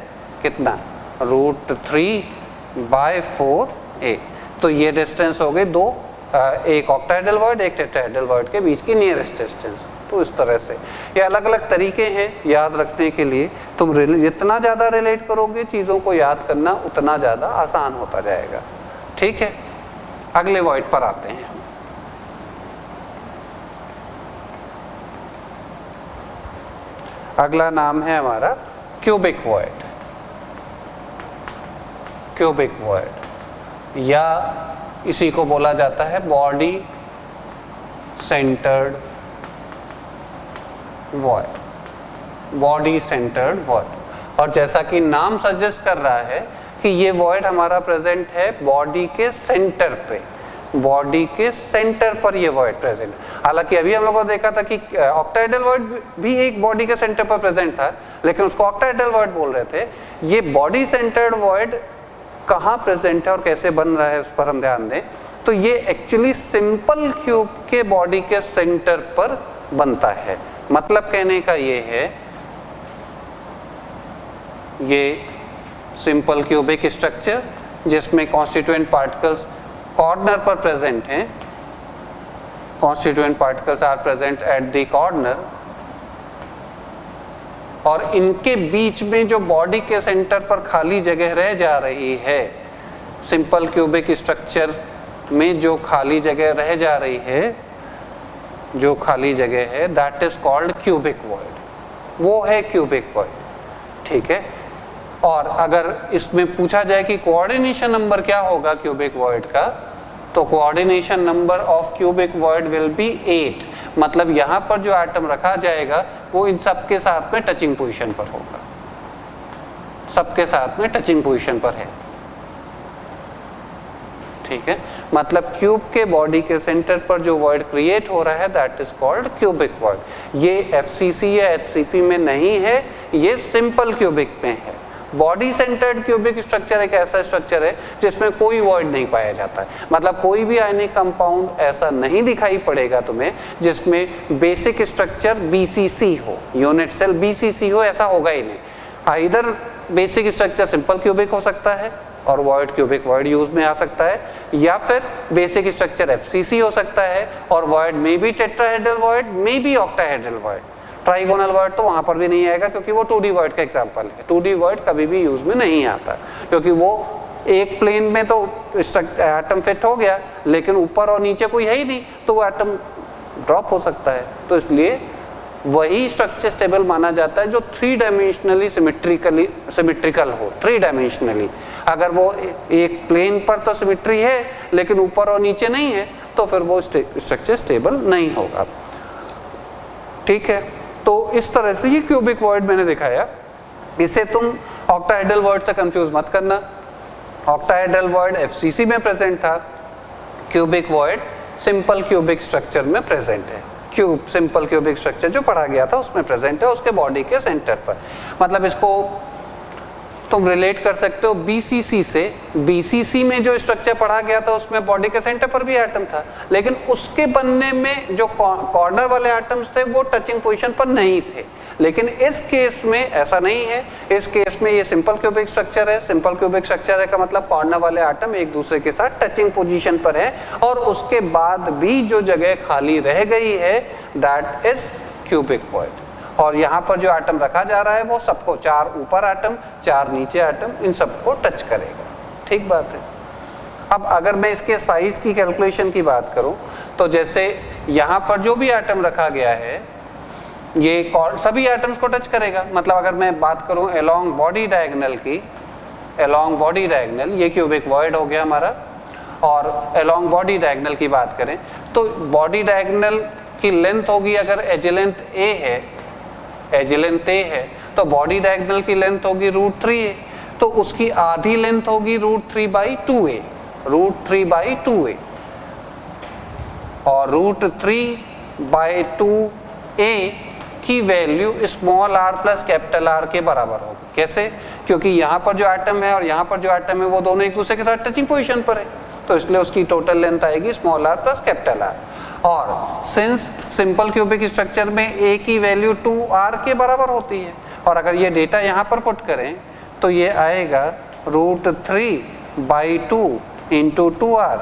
कितना, √3/4a। तो ये डिस्टेंस हो गई 2, एक ऑक्टाहेड्रल वॉइड एक टेट्राहेड्रल वॉइड के बीच की नियरेस्ट डिस्टेंस। तो इस तरह से ये अलग अलग तरीके हैं याद रखने के लिए। तुम जितना ज़्यादा रिलेट करोगे चीज़ों को याद करना उतना ज़्यादा आसान होता जाएगा। ठीक है, अगले वॉइड पर आते हैं। अगला नाम है हमारा क्यूबिक वॉइड। क्यूबिक वॉइड, या इसी को बोला जाता है body centred void, body centred void. और जैसा कि नाम सजेस्ट कर रहा है कि ये वॉइड हमारा प्रेजेंट है बॉडी के सेंटर पे, बॉडी के सेंटर पर ये वॉइड प्रेजेंट है। हालांकि अभी हम लोगों ने देखा था कि ऑक्टाहेड्रल वॉइड भी एक बॉडी के सेंटर पर प्रेजेंट था, लेकिन उसको ऑक्टाहेड्रल वॉइड बोल रहे थे। ये बॉडी सेंटर्ड वॉइड कहाँ प्रेजेंट है और कैसे बन रहा है उस पर हम ध्यान दें, तो ये एक्चुअली सिंपल क्यूब के बॉडी के सेंटर पर बनता है। मतलब कहने का ये है, ये सिंपल क्यूबिक स्ट्रक्चर जिसमें कॉन्स्टिट्यूएंट पार्टिकल्स कॉर्नर पर प्रेजेंट हैं, constituent particles are present at the corner, और इनके बीच में जो बॉडी के सेंटर पर खाली जगह रह जा रही है, सिंपल क्यूबिक स्ट्रक्चर में जो खाली जगह रह जा रही है, जो खाली जगह है, that is called cubic void, वो है क्यूबिक वॉइड। ठीक है, और अगर इसमें पूछा जाए कि कोऑर्डिनेशन नंबर क्या होगा क्यूबिक वॉइड का, तो coordination number of cubic void will be 8। मतलब यहाँ पर जो एटम रखा जाएगा वो इन सब के साथ में टचिंग पोजीशन पर होगा, सबके साथ में टचिंग पोजीशन पर है। ठीक है, मतलब क्यूब के बॉडी के सेंटर पर जो वॉइड क्रिएट हो रहा है that is called cubic void. ये FCC या HCP में नहीं है, ये सिंपल क्यूबिक में है। बॉडी सेंटर्ड क्यूबिक स्ट्रक्चर एक ऐसा स्ट्रक्चर है जिसमें कोई वॉइड नहीं पाया जाता है। मतलब कोई भी आयनिक कंपाउंड ऐसा नहीं दिखाई पड़ेगा तुम्हें जिसमें बेसिक स्ट्रक्चर BCC हो, यूनिट सेल BCC हो, ऐसा होगा ही नहीं। Either basic structure simple cubic हो सकता है और वॉइड क्यूबिक वॉइड यूज में आ सकता है, या फिर बेसिक स्ट्रक्चर FCC हो सकता है और void may be tetrahedral void, may be octahedral void. Trigonal void तो वहां पर भी नहीं आएगा क्योंकि वो 2D वॉइड का एग्जांपल है। 2D वॉइड कभी भी यूज में नहीं आता क्योंकि वो एक प्लेन में तो एटम फिट हो गया, लेकिन ऊपर और नीचे कोई है ही नहीं, तो वो एटम ड्रॉप हो सकता है। तो इसलिए वही स्ट्रक्चर स्टेबल माना जाता है जो 3 डायमेंशनली सिमेट्रिकल हो। 3 डायमेंशनली अगर वो एक प्लेन पर तो सिमेट्री है लेकिन ऊपर और नीचे नहीं है, तो फिर वो स्ट्रक्चर स्टेबल नहीं होगा। ठीक है, तो इस तरह से ये क्यूबिक वॉइड मैंने दिखाया। इसे तुम ऑक्टाहेड्रल वॉइड से कंफ्यूज मत करना। ऑक्टाहेड्रल वॉइड FCC में प्रेजेंट था, cubic void simple cubic structure में प्रेजेंट है। क्यूब सिंपल क्यूबिक स्ट्रक्चर जो पढ़ा गया था उसमें प्रेजेंट है, उसके बॉडी के सेंटर पर। मतलब इसको तुम रिलेट कर सकते हो BCC से। BCC में जो स्ट्रक्चर पढ़ा गया था उसमें बॉडी के सेंटर पर भी एटम था, लेकिन उसके बनने में जो कॉर्नर वाले एटम्स थे वो टचिंग पोजीशन पर नहीं थे, लेकिन इस केस में ऐसा नहीं है। इस केस में ये सिंपल क्यूबिक स्ट्रक्चर है। सिंपल क्यूबिक स्ट्रक्चर है का मतलब कॉर्नर वाले आटम एक दूसरे के साथ टचिंग पोजीशन पर है और उसके बाद भी जो जगह खाली रह गई है दैट इज क्यूबिक वॉइड। और यहाँ पर जो आटम रखा जा रहा है वो सबको, 4 ऊपर आटम 4 नीचे आटम, इन सबको टच करेगा। ठीक बात है। अब अगर मैं इसके साइज की कैलकुलेशन की बात करूं तो जैसे यहाँ पर जो भी आटम रखा गया है ये सभी एटम्स को टच करेगा। मतलब अगर मैं बात करूं अलोंग बॉडी डायगोनल की, अलोंग बॉडी डायगोनल ये क्यूबिक वॉइड हो गया हमारा। और अलोंग बॉडी डायगोनल की बात करें तो बॉडी डायगोनल की लेंथ होगी, अगर एज लेंथ ए है, एज लेंथ ए है तो बॉडी डायगोनल की लेंथ होगी √3a, तो उसकी आधी लेंथ होगी √3/2a, √3/2a। और √3/2a की value small r plus capital R के बराबर होगी। कैसे? क्योंकि यहाँ पर जो एटम है और यहाँ पर जो एटम है वो दोनों एक दूसरे के साथ टचिंग पोजीशन पर है, तो इसलिए उसकी टोटल लेंथ आएगी small r plus capital R। और सिंस सिंपल क्यूबिक स्ट्रक्चर में a की वैल्यू 2r के बराबर होती है, और अगर ये डेटा यहाँ पर पुट करें तो ये आएगा √3/2 into 2r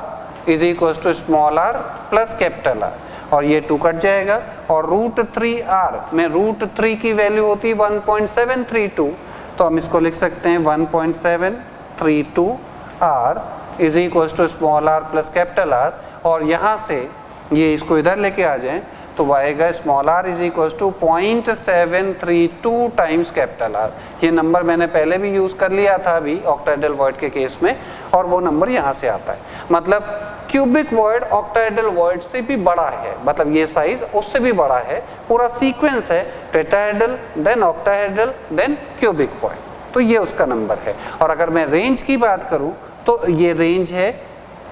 is equal to small r plus capital R, और ये 2 कट जाएगा और √3r में √3 की वैल्यू होती है 1.732, तो हम इसको लिख सकते हैं 1.732r is equal to small r plus capital R। और यहाँ से ये इसको इधर लेके आ जाएं तो आएगा small r is equal to 0.732 times capital R। ये नंबर मैंने पहले भी यूज़ कर लिया था अभी ऑक्टाहेड्रल वॉइड के केस में, और वो नंबर यहाँ से आता है। मतलब क्यूबिक वॉइड ऑक्टाहेड्रल वॉइड से भी बड़ा है, मतलब ये साइज उससे भी बड़ा है। पूरा सीक्वेंस है tetrahedral, then octahedral, then cubic void, तो ये उसका नंबर है। और अगर मैं रेंज की बात करूँ तो ये रेंज है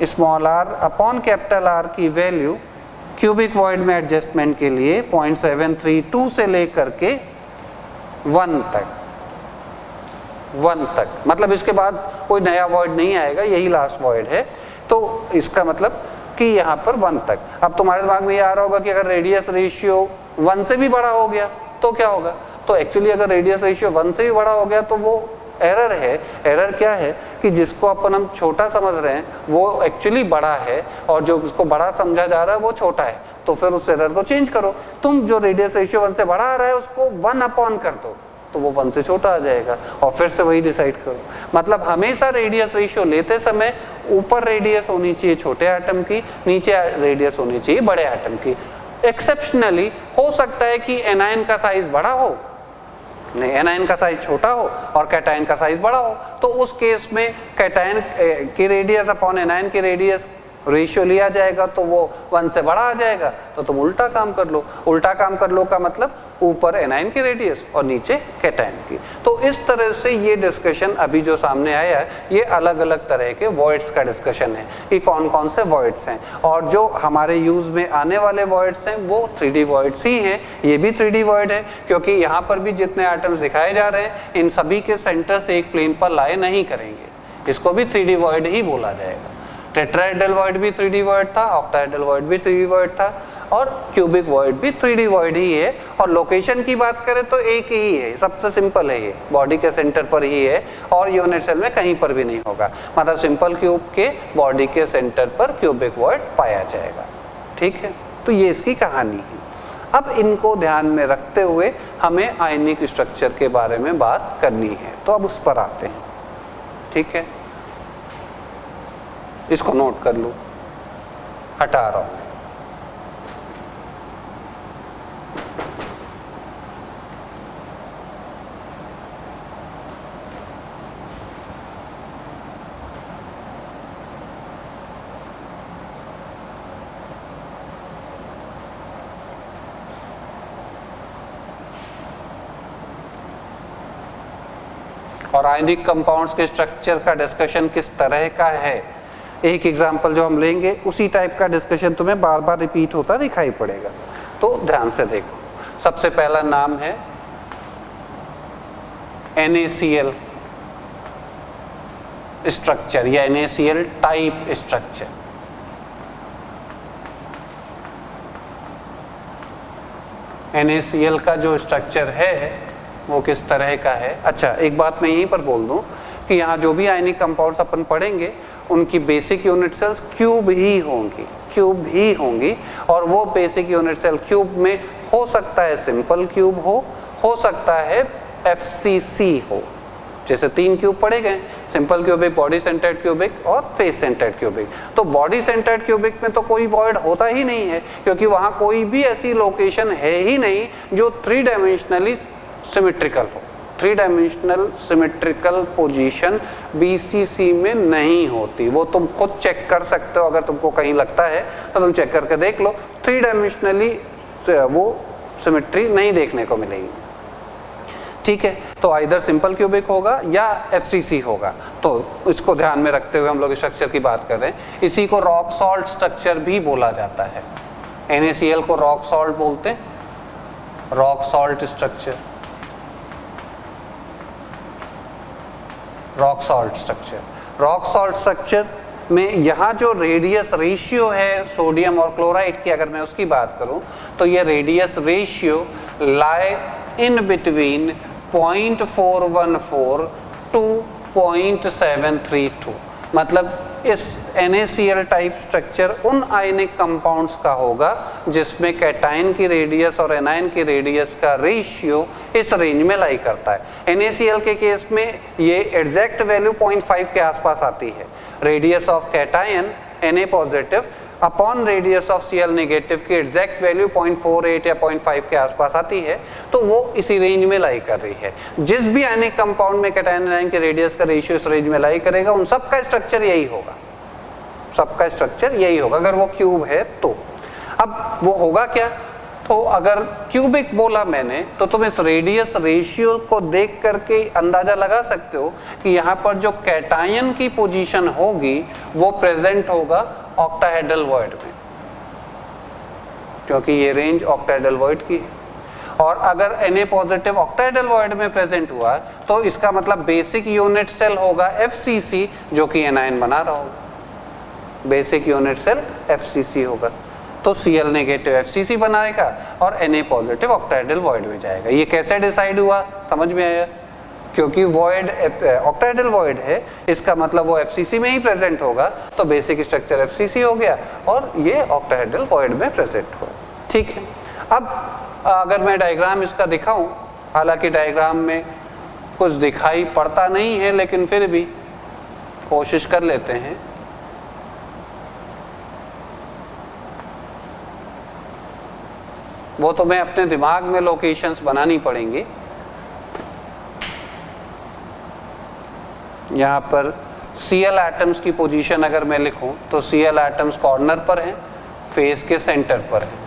small r upon capital R की वैल्यू क्यूबिक वॉइड में एडजस्टमेंट के लिए 0.732 से लेकर के 1 तक, मतलब इसके बाद कोई नया वॉइड नहीं आएगा, यही लास्ट वॉइड है। तो इसका मतलब कि यहाँ पर 1 तक। अब तुम्हारे दिमाग में ये आ रहा होगा कि अगर रेडियस रेशियो 1 से भी बड़ा हो गया तो क्या होगा? तो एक्चुअली अगर रेडियस रेशियो 1 से भी बड़ा हो गया तो वो एरर है। एरर क्या है कि जिसको अपन हम छोटा समझ रहे हैं वो एक्चुअली बड़ा है, और जो उसको बड़ा समझा जा रहा है वो छोटा है, तो फिर उस एरर को चेंज करो। तुम जो रेडियस रेशियो 1 से बड़ा आ रहा है उसको 1 अपॉन कर दो तो वो 1 से छोटा आ जाएगा, और फिर से वही डिसाइड करो। मतलब हमेशा रेडियस रेशियो लेते समय ऊपर रेडियस होनी चाहिए छोटे एटम की, नीचे रेडियस होनी चाहिए बड़े एटम की। एक्सेप्शनली हो सकता है कि एनायन का साइज बड़ा हो, नहीं एनायन का साइज छोटा हो और कैटायन का साइज बड़ा हो, तो उस केस में कैटायन की रेडियस अपॉन एनायन की रेडियस रेशियो लिया जाएगा तो वो 1 से बड़ा आ जाएगा। तो तुम उल्टा काम कर लो। उल्टा काम कर लो का मतलब ऊपर एनायन की रेडियस और नीचे कैटायन की। तो इस तरह से ये डिस्कशन अभी जो सामने आया है ये अलग अलग तरह के वॉइड्स का डिस्कशन है कि कौन कौन से वॉइड्स हैं, और जो हमारे यूज़ में आने वाले वॉइड्स हैं वो 3D वॉइड्स ही हैं। ये भी 3D वॉइड है क्योंकि यहाँ पर भी जितने आइटम्स दिखाए जा रहे हैं इन सभी के सेंटर से एक प्लेन पर लाए नहीं करेंगे, इसको भी 3D वॉइड ही बोला जाएगा। टेट्राहेड्रल वॉइड भी 3D वॉइड था, ऑक्टाहेड्रल वॉइड भी 3D वॉइड था, और क्यूबिक वॉइड भी 3D वॉइड ही है। और लोकेशन की बात करें तो एक ही है, सबसे सिंपल है, ये बॉडी के सेंटर पर ही है और यूनिट सेल में कहीं पर भी नहीं होगा। मतलब सिंपल क्यूब के बॉडी के सेंटर पर क्यूबिक वॉइड पाया जाएगा। ठीक है, तो ये इसकी कहानी है। अब इनको ध्यान में रखते हुए हमें आयनिक स्ट्रक्चर के बारे में बात करनी है, तो अब उस पर आते हैं। ठीक है, इसको नोट कर लो, हटा रहा हूं। और आयनिक कंपाउंड्स के स्ट्रक्चर का डिस्कशन किस तरह का है, एक एग्जांपल जो हम लेंगे उसी टाइप का डिस्कशन तुम्हें बार बार रिपीट होता दिखाई पड़ेगा, तो ध्यान से देखो। सबसे पहला नाम है NaCl स्ट्रक्चर या NaCl टाइप NaCl का जो स्ट्रक्चर है वो किस तरह का है। अच्छा, एक बात मैं यहीं पर बोल दूं कि यहाँ जो भी आयनिक कंपाउंड्स अपन पढ़ेंगे उनकी बेसिक यूनिट सेल्स क्यूब ही होंगी और वो बेसिक यूनिट सेल क्यूब में हो सकता है सिंपल क्यूब हो सकता है FCC हो। जैसे 3 क्यूब पढ़े गए, simple cubic, body centred cubic और फेस सेंटर्ड क्यूबिक। तो बॉडी सेंटर्ड क्यूबिक में तो कोई वॉइड होता ही नहीं है, क्योंकि वहाँ कोई भी ऐसी लोकेशन है ही नहीं जो 3 डायमेंशनली सिमेट्रिकल हो। 3 डायमेंशनल सिमेट्रिकल पोजीशन BCC में नहीं होती। वो तुम खुद चेक कर सकते हो, अगर तुमको कहीं लगता है तो तुम चेक करके देख लो। 3 डायमेंशनली वो सिमेट्री नहीं देखने को मिलेगी। ठीक है, तो आइदर सिंपल क्यूबिक होगा या FCC होगा। तो इसको ध्यान में रखते हुए हम लोग स्ट्रक्चर की बात कर रहे हैं। इसी को रॉक सॉल्ट स्ट्रक्चर भी बोला जाता है। NaCl को रॉक सॉल्ट बोलते हैं, rock salt structure, rock salt structure. Rock salt structure में यहाँ जो रेडियस रेशियो है सोडियम और क्लोराइड की, अगर मैं उसकी बात करूँ तो ये radius ratio lie in between 0.414 to 0.732। मतलब इस NaCl टाइप स्ट्रक्चर उन आयनिक कंपाउंड्स का होगा जिसमें कैटायन की रेडियस और एनायन की रेडियस का रेशियो इस रेंज में लाई करता है। NaCl के केस में ये एग्जैक्ट वैल्यू 0.5 के आसपास आती है। Radius of cation Na positive upon radius of Cl negative की एग्जैक्ट वैल्यू 0.48 या 0.5 के आसपास आती है, तो वो इसी रेंज में लाई कर रही है। जिस भी आयनिक कंपाउंड में कैटायन एनायन के रेडियस का रेशियो इस रेंज में लाई करेगा, उन सबका स्ट्रक्चर यही होगा, सबका स्ट्रक्चर यही होगा अगर वो क्यूब है तो। अब वो होगा क्या, तो अगर क्यूबिक बोला मैंने तो तुम इस रेडियस रेशियो को देख करके अंदाजा लगा सकते हो कि यहाँ पर जो कैटायन की पोजीशन होगी वो प्रेजेंट होगा ऑक्टाहेड्रल वॉइड में, क्योंकि ये रेंज ऑक्टाहेड्रल वॉइड की है। और अगर Na पॉजिटिव ऑक्टाहेड्रल वॉइड में प्रेजेंट हुआ तो इसका मतलब बेसिक यूनिट सेल होगा FCC, जो कि एनायन बना रहा होगा। बेसिक यूनिट सेल FCC होगा, तो Cl नेगेटिव FCC बनाएगा और Na पॉजिटिव ऑक्टाहेड्रल वॉइड में जाएगा। ये कैसे डिसाइड हुआ, समझ में आया? क्योंकि वॉइड ऑक्टाहेड्रल वॉइड है, इसका मतलब वो FCC में ही प्रेजेंट होगा, तो बेसिक स्ट्रक्चर FCC हो गया और ये ऑक्टाहेड्रल वॉइड में प्रेजेंट हुआ। ठीक है, अब अगर मैं डायग्राम इसका दिखाऊं, हालांकि डायग्राम में कुछ दिखाई पड़ता नहीं है, लेकिन फिर भी कोशिश कर लेते हैं। वो तो मैं अपने दिमाग में लोकेशंस बनानी पड़ेंगी। यहाँ पर Cl एटम्स की पोजीशन अगर मैं लिखूं तो Cl एटम्स कॉर्नर पर हैं, फेस के सेंटर पर हैं,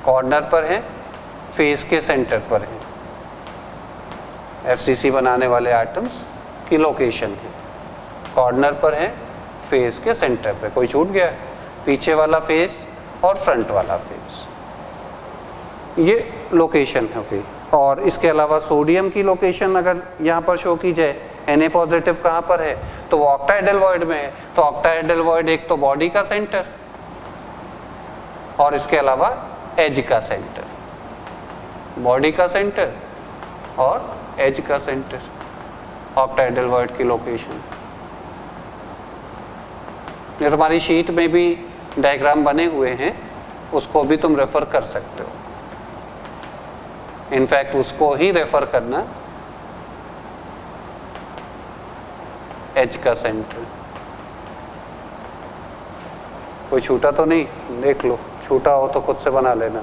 कॉर्नर पर हैं, फेस के सेंटर पर हैं। FCC बनाने वाले एटम्स की लोकेशन है, कॉर्नर पर है, फेस के सेंटर पे। कोई छूट गया? पीछे वाला फेस और फ्रंट वाला फेस, ये लोकेशन है। ओके, और इसके अलावा सोडियम की लोकेशन अगर यहाँ पर शो की जाए, Na पॉजिटिव कहाँ पर है, तो वो ऑक्टाहेड्रल वॉइड में है। तो ऑक्टाहेड्रल वॉइड एक तो बॉडी का सेंटर और इसके अलावा एज का सेंटर, बॉडी का सेंटर और एज का सेंटर, ऑक्टाहेड्रल वॉइड की लोकेशन। ये तुम्हारी शीट में भी डायग्राम बने हुए हैं, उसको भी तुम रेफर कर सकते हो। इनफैक्ट उसको ही रेफर करना, एच का सेंटर। कोई छूटा तो नहीं? देख लो, छूटा हो तो खुद से बना लेना।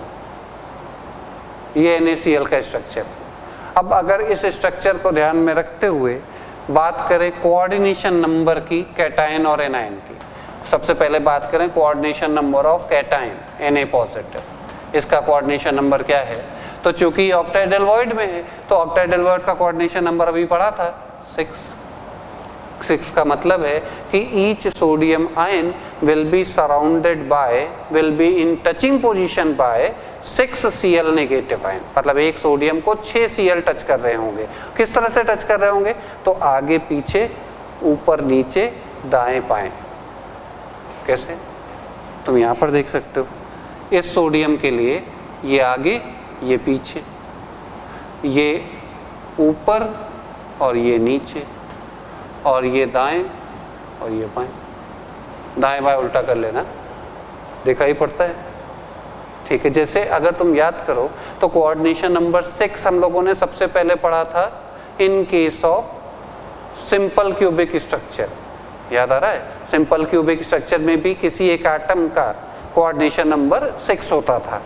ये NaCl का स्ट्रक्चर। अब अगर इस स्ट्रक्चर को ध्यान में रखते हुए बात करें कोऑर्डिनेशन नंबर की कैटायन और एनायन की, सबसे पहले बात करें coordination number of cation Na positive. इसका कोऑर्डिनेशन नंबर क्या है? तो चूंकि ऑक्टाहेड्रल वॉइड में है तो ऑक्टाहेड्रल वॉइड का कोऑर्डिनेशन नंबर अभी पढ़ा था 6 का मतलब है कि each sodium ion will be surrounded by, will be in touching position by 6 Cl negative ion. मतलब एक सोडियम को 6 Cl टच कर रहे होंगे। किस तरह से टच कर रहे होंगे? तो आगे पीछे, ऊपर नीचे, दाएं बाएं। कैसे? तुम यहाँ पर देख सकते हो। इस सोडियम के लिए ये आगे ये पीछे, ये ऊपर और ये नीचे, और ये दाएं और ये बाएं। दाएं बाएं उल्टा कर लेना, दिखाई पड़ता है, ठीक है। जैसे अगर तुम याद करो तो कोऑर्डिनेशन नंबर 6 हम लोगों ने सबसे पहले पढ़ा था in case of simple cubic structure, याद आ रहा है? सिंपल क्यूबिक स्ट्रक्चर में भी किसी एक एटम का कोऑर्डिनेशन नंबर 6 होता था।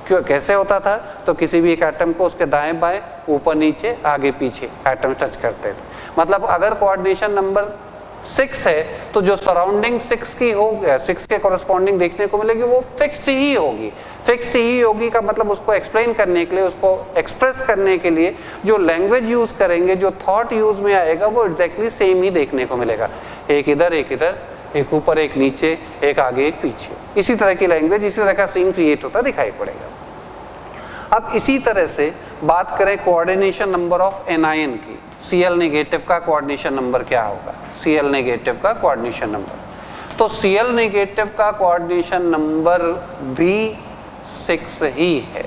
क्यों, कैसे होता था? तो किसी भी एक एटम को उसके दाएं बाएं, ऊपर नीचे, आगे पीछे एटम टच करते थे। मतलब अगर कोऑर्डिनेशन नंबर 6 है तो जो सराउंडिंग 6 की होगी, 6 के कॉरस्पॉन्डिंग देखने को मिलेगी वो फिक्स्ड ही होगी। फिक्स्ड ही होगी का मतलब उसको एक्सप्लेन करने के लिए, उसको एक्सप्रेस करने के लिए जो लैंग्वेज यूज करेंगे, जो थॉट यूज में आएगा वो एग्जैक्टली सेम ही देखने को मिलेगा। एक इधर, एक इधर, एक ऊपर, एक नीचे, एक आगे, एक पीछे, इसी तरह की लैंग्वेज, इसी तरह का सीन क्रिएट होता दिखाई पड़ेगा। अब इसी तरह से बात करें कोऑर्डिनेशन नंबर ऑफ एनायन की, Cl नेगेटिव का कोऑर्डिनेशन नंबर क्या होगा? Cl नेगेटिव का कोऑर्डिनेशन नंबर, तो Cl नेगेटिव का कोऑर्डिनेशन नंबर भी 6 ही है।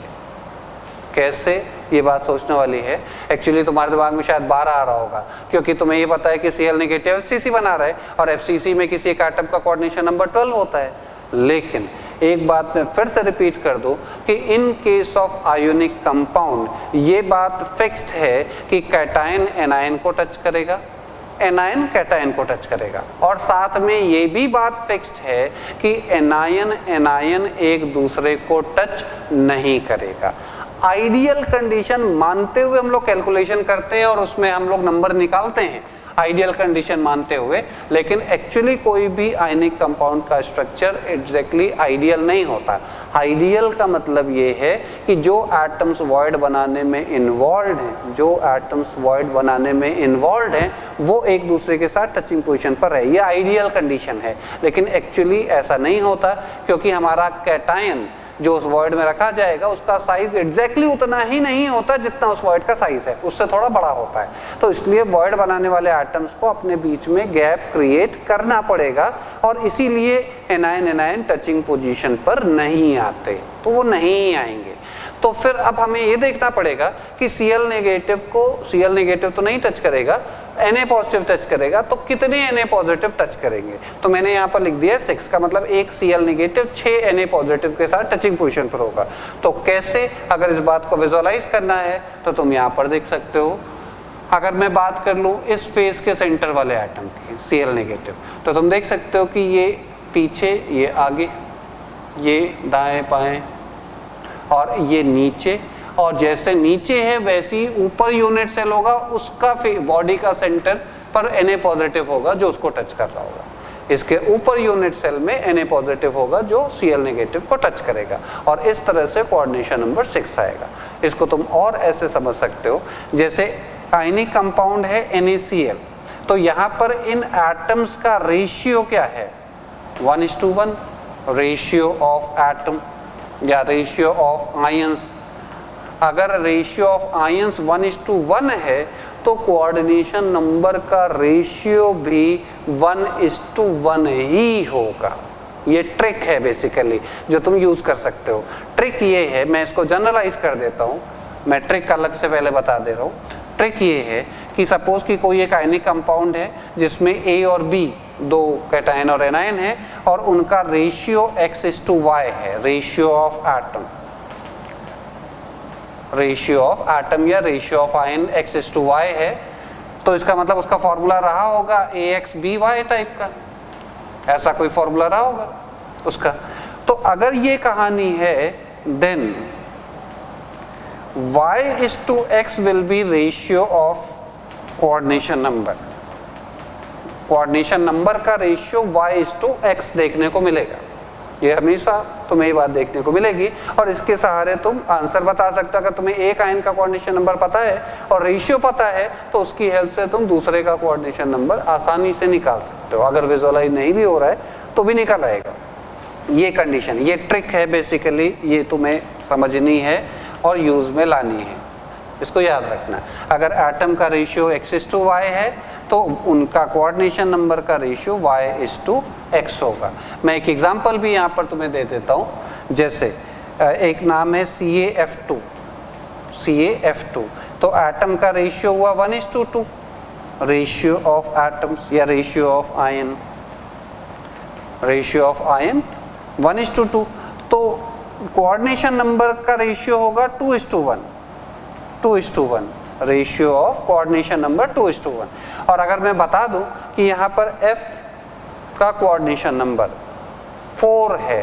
कैसे? ये बात सोचने वाली है। एक्चुअली तुम्हारे दिमाग में शायद 12 आ रहा होगा, क्योंकि तुम्हें ये पता है कि Cl नेगेटिव FCC बना रहा है और FCC में किसी एक एटम का कोऑर्डिनेशन नंबर 12 होता है। लेकिन एक बात मैं फिर से रिपीट कर दूं कि in case of ionic compound ये बात फिक्स्ड है कि कैटायन एनायन को टच करेगा, एनायन कैटायन को टच करेगा, और साथ में ये भी बात फिक्स्ड है कि एनायन एनायन एक दूसरे को टच नहीं करेगा। आइडियल कंडीशन मानते हुए हम लोग कैलकुलेशन करते हैं और उसमें हम लोग नंबर निकालते हैं, आइडियल कंडीशन मानते हुए, लेकिन एक्चुअली कोई भी आयनिक कंपाउंड का स्ट्रक्चर एग्जैक्टली आइडियल नहीं होता। आइडियल का मतलब ये है कि जो एटम्स वॉइड बनाने में इन्वॉल्व हैं, जो एटम्स वॉइड बनाने में इन्वॉल्व हैं वो एक दूसरे के साथ टचिंग पोजीशन पर है, ये आइडियल कंडीशन है। लेकिन एक्चुअली ऐसा नहीं होता, क्योंकि हमारा कैटायन जो उस वॉइड में रखा जाएगा उसका साइज एग्जैक्टली उतना ही नहीं होता जितना उस वॉइड का साइज है, उससे थोड़ा बड़ा होता है। तो इसलिए वॉइड बनाने वाले एटम्स को अपने बीच में गैप क्रिएट करना पड़ेगा, और इसीलिए एनायन एनायन टचिंग पोजीशन पर नहीं आते, तो वो नहीं आएंगे। तो फिर अब हमें ये देखना पड़ेगा कि Cl नेगेटिव को, Cl नेगेटिव तो नहीं टच करेगा, Na पॉजिटिव टच करेगा, तो कितने Na पॉजिटिव टच करेंगे? तो मैंने यहाँ पर लिख दिया 6 का मतलब एक Cl नेगेटिव 6 Na पॉजिटिव के साथ टचिंग पोजीशन पर होगा। तो कैसे? अगर इस बात को विजुअलाइज करना है तो तुम यहाँ पर देख सकते हो। अगर मैं बात कर लूँ इस फेस के सेंटर वाले एटम की Cl नेगेटिव, तो तुम देख सकते हो कि ये पीछे, ये आगे, ये दाएं बाएं, और ये नीचे, और जैसे नीचे है वैसे ही ऊपर यूनिट सेल होगा, उसका बॉडी का सेंटर पर Na पॉजिटिव होगा जो उसको टच कर रहा होगा। इसके ऊपर यूनिट सेल में Na पॉजिटिव होगा जो Cl नेगेटिव को टच करेगा, और इस तरह से कोऑर्डिनेशन नंबर 6 आएगा। इसको तुम और ऐसे समझ सकते हो, जैसे आयनिक कंपाउंड है NaCl, तो यहाँ पर इन एटम्स का रेशियो क्या है? 1:1 रेशियो ऑफ एटम या रेशियो ऑफ आयंस। अगर रेशियो ऑफ आयंस 1:1 है तो कोऑर्डिनेशन नंबर का रेशियो भी 1:1 ही होगा। ये ट्रिक है बेसिकली जो तुम यूज कर सकते हो। ट्रिक ये है, मैं इसको जनरलाइज कर देता हूँ, मैं ट्रिक अलग से पहले बता दे रहा हूँ। ट्रिक ये है कि सपोज कि कोई एक आयनिक कंपाउंड है जिसमें A और B दो कैटायन और एनायन है, और उनका रेशियो X:Y है, ratio of atom, ratio of atom या रेशियो ऑफ आयन X:Y है। तो इसका मतलब उसका फॉर्मूला रहा होगा AXBY टाइप का, ऐसा कोई फॉर्मूला रहा होगा उसका। तो अगर ये कहानी है then Y:X will be ratio of coordination number. Coordination number का रेशियो Y:X देखने को मिलेगा, ये हमेशा तुम्हें ये बात देखने को मिलेगी, और इसके सहारे तुम आंसर बता सकते हो। अगर तुम्हें एक आयन का कोऑर्डिनेशन नंबर पता है और रेशियो पता है तो उसकी हेल्प से तुम दूसरे का कोऑर्डिनेशन नंबर आसानी से निकाल सकते हो। अगर विजुअलाइज नहीं भी हो रहा है तो भी निकल आएगा। ये कंडीशन, ये ट्रिक है बेसिकली, ये तुम्हें समझनी है और यूज में लानी है, इसको याद रखना। अगर एटम का रेशियो X:Y है तो उनका कोऑर्डिनेशन नंबर का रेशियो Y:X होगा। मैं एक एग्जांपल भी यहाँ पर तुम्हें दे देता हूँ। जैसे एक नाम है CaF2, CaF2, तो एटम का रेशियो हुआ 1:2, रेशियो ऑफ एटम्स या ratio of ion, ratio of ion 1:2, तो कोऑर्डिनेशन नंबर का रेशियो होगा 2:1, 2:1, रेशियो ऑफ कोऑर्डिनेशन नंबर 2:1। और अगर मैं बता दूं कि यहाँ पर F का कोऑर्डिनेशन नंबर 4 है,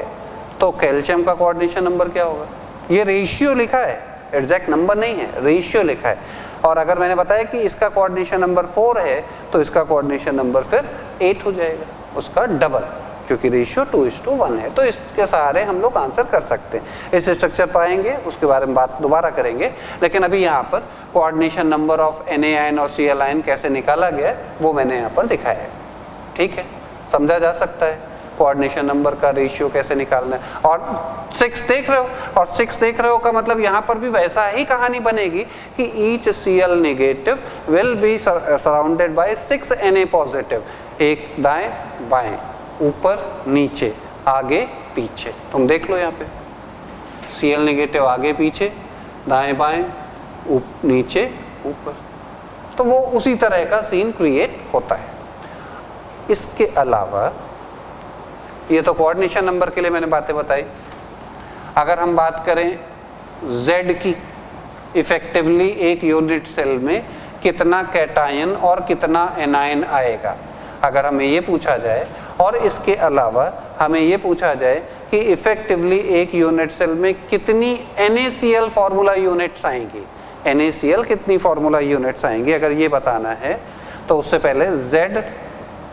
तो कैल्शियम का कोऑर्डिनेशन नंबर क्या होगा? ये रेशियो लिखा है, एग्जैक्ट नंबर नहीं है, रेशियो लिखा है। और अगर मैंने बताया कि इसका कोऑर्डिनेशन नंबर 4 है, तो इसका कोऑर्डिनेशन नंबर फिर 8 हो जाएगा, उसका डबल, क्योंकि रेशियो 2:1 है। तो इसके सहारे हम लोग आंसर कर सकते हैं। इस स्ट्रक्चर पाएंगे, उसके बारे में बात दोबारा करेंगे, लेकिन अभी यहाँ पर coordination number of Na ion और Cl आयन कैसे निकाला गया वो मैंने यहाँ पर दिखाया है। ठीक है, समझा जा सकता है कोऑर्डिनेशन नंबर का रेशियो कैसे निकालना है। और 6 देख रहे हो, और 6 देख रहे हो का मतलब यहाँ पर भी वैसा ही कहानी बनेगी कि each Cl negative will be surrounded by 6 Na positive, एक दाएं बाएं, ऊपर नीचे, आगे पीछे। तुम देख लो यहाँ पे Cl नेगेटिव आगे पीछे, दाएं बाएं, नीचे ऊपर, तो वो उसी तरह का सीन क्रिएट होता है। इसके अलावा ये तो कोऑर्डिनेशन नंबर के लिए मैंने बातें बताई। अगर हम बात करें Z की, इफेक्टिवली एक यूनिट सेल में कितना कैटायन और कितना एनायन आएगा, अगर हमें ये पूछा जाए, और इसके अलावा हमें ये पूछा जाए कि इफेक्टिवली एक यूनिट सेल में कितनी NaCl फार्मूला यूनिट्स आएंगी, NaCl कितनी फार्मूला यूनिट्स आएंगी, अगर ये बताना है तो उससे पहले Z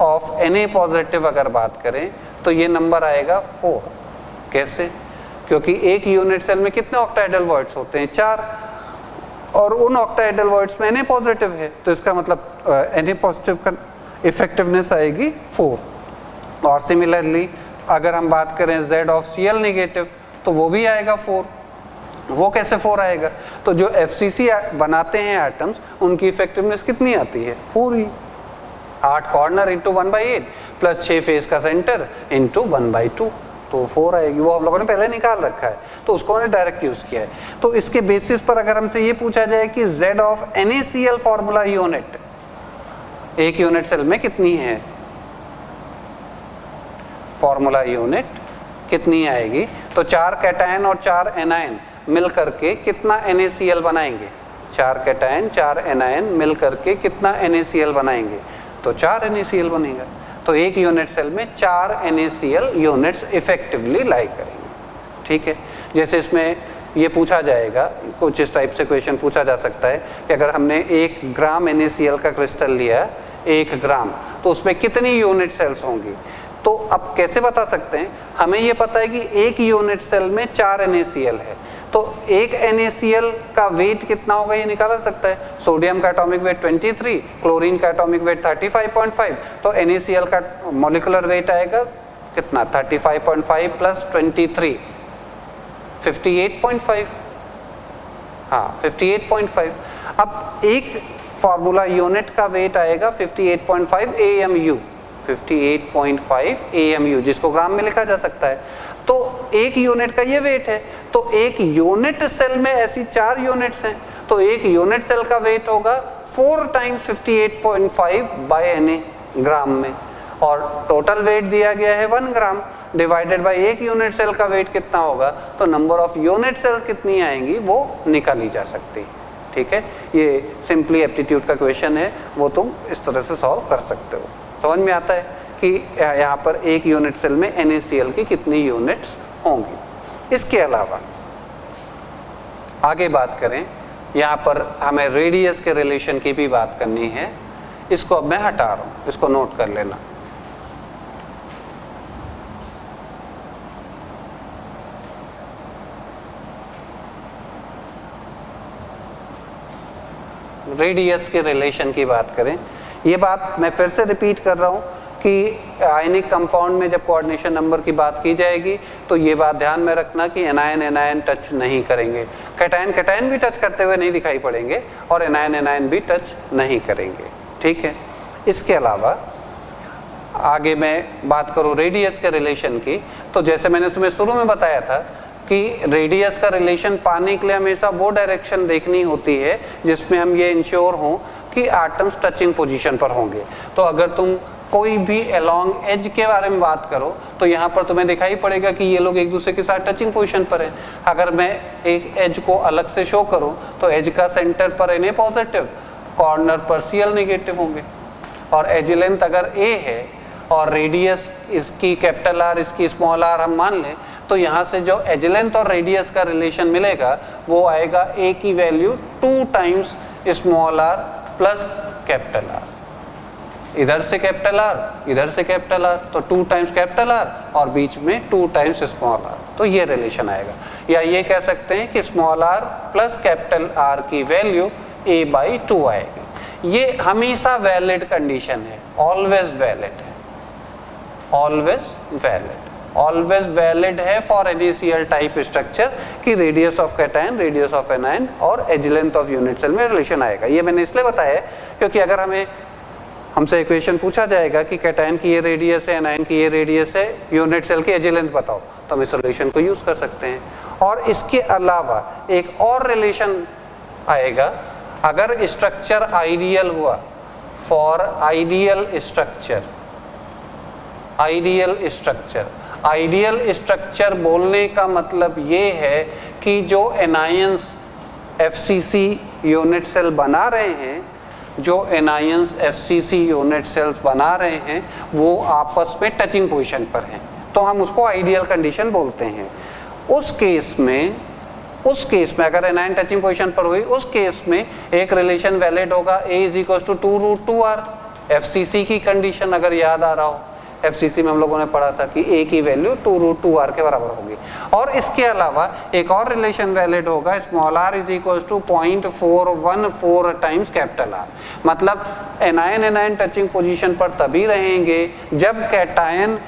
ऑफ Na पॉजिटिव अगर बात करें तो ये नंबर आएगा 4। कैसे? क्योंकि एक यूनिट सेल में कितने ऑक्टाहेड्रल वॉइड्स होते हैं? 4, और उन ऑक्टाहेड्रल वॉइड्स में Na पॉजिटिव है, तो इसका मतलब Na पॉजिटिव का इफेक्टिवनेस आएगी 4। और सिमिलरली अगर हम बात करें Z ऑफ Cl नेगेटिव तो वो भी आएगा 4। वो कैसे 4 आएगा? तो जो FCC बनाते हैं एटम्स, उनकी इफेक्टिवनेस कितनी आती है? 4 ही। 8 कॉर्नर इंटू 1/8 प्लस 6 फेस का सेंटर इंटू 1/2, तो 4 आएगी। वो आप लोगों ने पहले निकाल रखा है, तो उसको मैंने डायरेक्ट यूज किया है। तो इसके बेसिस पर अगर हमसे ये पूछा जाए कि Z of NaCl formula unit एक यूनिट सेल में कितनी है, फार्मूला यूनिट कितनी आएगी, तो 4 कैटायन और 4 एनायन मिल करके कितना NaCl बनाएंगे? 4 कैटायन 4 एनायन मिल करके कितना NaCl बनाएंगे? तो 4 NaCl बनेगा। तो एक यूनिट सेल में 4 NaCl यूनिट्स इफेक्टिवली लाई करेंगे। ठीक है, जैसे इसमें ये पूछा जाएगा, कुछ इस टाइप से क्वेश्चन पूछा जा सकता है कि अगर हमने 1 ग्राम NaCl का क्रिस्टल लिया, 1 ग्राम, तो उसमें कितनी यूनिट सेल्स होंगी? तो अब कैसे बता सकते हैं? हमें ये पता है कि एक यूनिट सेल में 4 NaCl है, तो एक NaCl का वेट कितना होगा ये निकाला सकता है। सोडियम का एटॉमिक वेट 23, क्लोरीन का एटॉमिक वेट 35.5, तो NaCl का मॉलिक्यूलर वेट आएगा कितना? 35.5 प्लस 23, 58.5। हाँ, 58.5। अब एक फार्मूला यूनिट का वेट आएगा 58.5 AMU, 58.5 AMU, जिसको ग्राम में लिखा जा सकता है। तो एक यूनिट का ये वेट है, तो एक यूनिट सेल में ऐसी 4 यूनिट्स हैं, तो एक यूनिट सेल का वेट होगा 4 टाइम्स 58.5 बाय Na ग्राम में, और टोटल वेट दिया गया है 1 ग्राम डिवाइडेड बाय एक यूनिट सेल का वेट कितना होगा, तो नंबर ऑफ यूनिट सेल्स कितनी आएंगी वो निकाली जा सकती है। ठीक है, ये सिंपली एप्टीट्यूड का क्वेश्चन है, वो तुम इस तरह से सॉल्व कर सकते हो। समझ में आता है कि यहाँ पर एक यूनिट सेल में NaCl की कितनी यूनिट्स होंगी। इसके अलावा आगे बात करें, यहाँ पर हमें रेडियस के रिलेशन की भी बात करनी है। इसको अब मैं हटा रहा हूँ, इसको नोट कर लेना। रेडियस के रिलेशन की बात करें, ये बात मैं फिर से रिपीट कर रहा हूँ कि आयनिक कंपाउंड में जब कोऑर्डिनेशन नंबर की बात की जाएगी तो ये बात ध्यान में रखना कि एनायन एनायन टच नहीं करेंगे, कैटायन कैटायन भी टच करते हुए नहीं दिखाई पड़ेंगे, और एनायन एनायन भी टच नहीं करेंगे। ठीक है, इसके अलावा आगे मैं बात करूँ रेडियस के रिलेशन की, तो जैसे मैंने तुम्हें शुरू में बताया था कि रेडियस का रिलेशन पाने के लिए हमेशा वो डायरेक्शन देखनी होती है जिसमें हम ये इंश्योर हों कि एटम्स टचिंग पोजीशन पर होंगे। तो अगर तुम कोई भी अलोंग एज के बारे में बात करो तो यहाँ पर तुम्हें दिखाई पड़ेगा कि ये लोग एक दूसरे के साथ टचिंग पोजीशन पर हैं। अगर मैं एक एज को अलग से शो करूँ तो एज का सेंटर पर एन ए पॉजिटिव, कॉर्नर पर सी एल नेगेटिव होंगे। और एज लेंथ अगर ए है और रेडियस इसकी कैपिटल आर इसकी स्मॉल आर हम मान लें, तो यहाँ से जो एज लेंथ और रेडियस का रिलेशन मिलेगा वो आएगा ए की value 2 times small are plus capital R. इधर से कैपिटल आर इधर से कैपिटल आर, तो 2 टाइम्स कैपिटल आर और बीच में 2 टाइम्स स्मॉल आर, तो ये रिलेशन आएगा। या ये कह सकते हैं कि small are plus capital R की वैल्यू a/2 आएगी। ये हमेशा वैलिड कंडीशन है, ऑलवेज वैलिड है, ऑलवेज वैलिड है for any CL type structure कि radius of cation, radius of anion और edge length of unit cell में रिलेशन आएगा। ये मैंने इसलिए बताया क्योंकि अगर हमसे इक्वेशन पूछा जाएगा कि कैटायन की ये रेडियस है, एनायन की ये रेडियस है, यूनिट सेल की एज लेंथ बताओ, तो हम इस रिलेशन को यूज कर सकते हैं। और इसके अलावा एक और रिलेशन आएगा, अगर स्ट्रक्चर आइडियल हुआ, फॉर आइडियल स्ट्रक्चर बोलने का मतलब ये है कि जो एनायंस एफसीसी यूनिट सेल बना रहे हैं, वो आपस में टचिंग पोजीशन पर हैं, तो हम उसको आइडियल कंडीशन बोलते हैं। उस केस में अगर एनायन टचिंग पोजीशन पर हुई, उस केस में एक रिलेशन वैलिड होगा, A = 2√2r। एफसीसी की कंडीशन अगर याद आ रहा हो, एफसीसी में हम लोगों ने पढ़ा था कि A की वैल्यू 2√2r के बराबर होगी। और इसके अलावा एक और रिलेशन वैलिड होगा, small r = 0.414 times capital R। मतलब एनायन टचिंग पोजीशन पर तभी रहेंगे जब कैटायन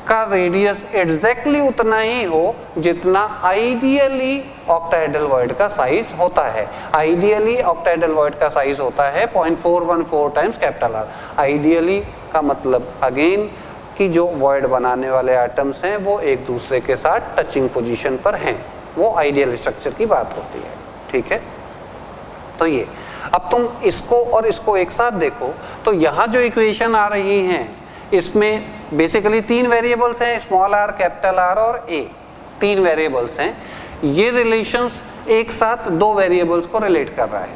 का रेडियस एग्जैक्टली उतना ही हो जितना आइडियली ऑक्टाहेड्रल वॉइड का साइज होता है। आइडियली ऑक्टाहेड्रल वॉइड का साइज होता है 0.414 टाइम्स कैपिटल R। आइडियली का मतलब अगेन कि जो वॉइड बनाने वाले एटम्स हैं वो एक दूसरे के साथ टचिंग पोजीशन पर हैं, वो आइडियल स्ट्रक्चर की बात होती है। ठीक है, तो ये अब तुम इसको और इसको एक साथ देखो तो यहाँ जो इक्वेशन आ रही हैं इसमें बेसिकली 3 वेरिएबल्स हैं, स्मॉल r, कैपिटल R और a, 3 वेरिएबल्स हैं। ये रिलेशंस एक साथ 2 वेरिएबल्स को रिलेट कर रहा है।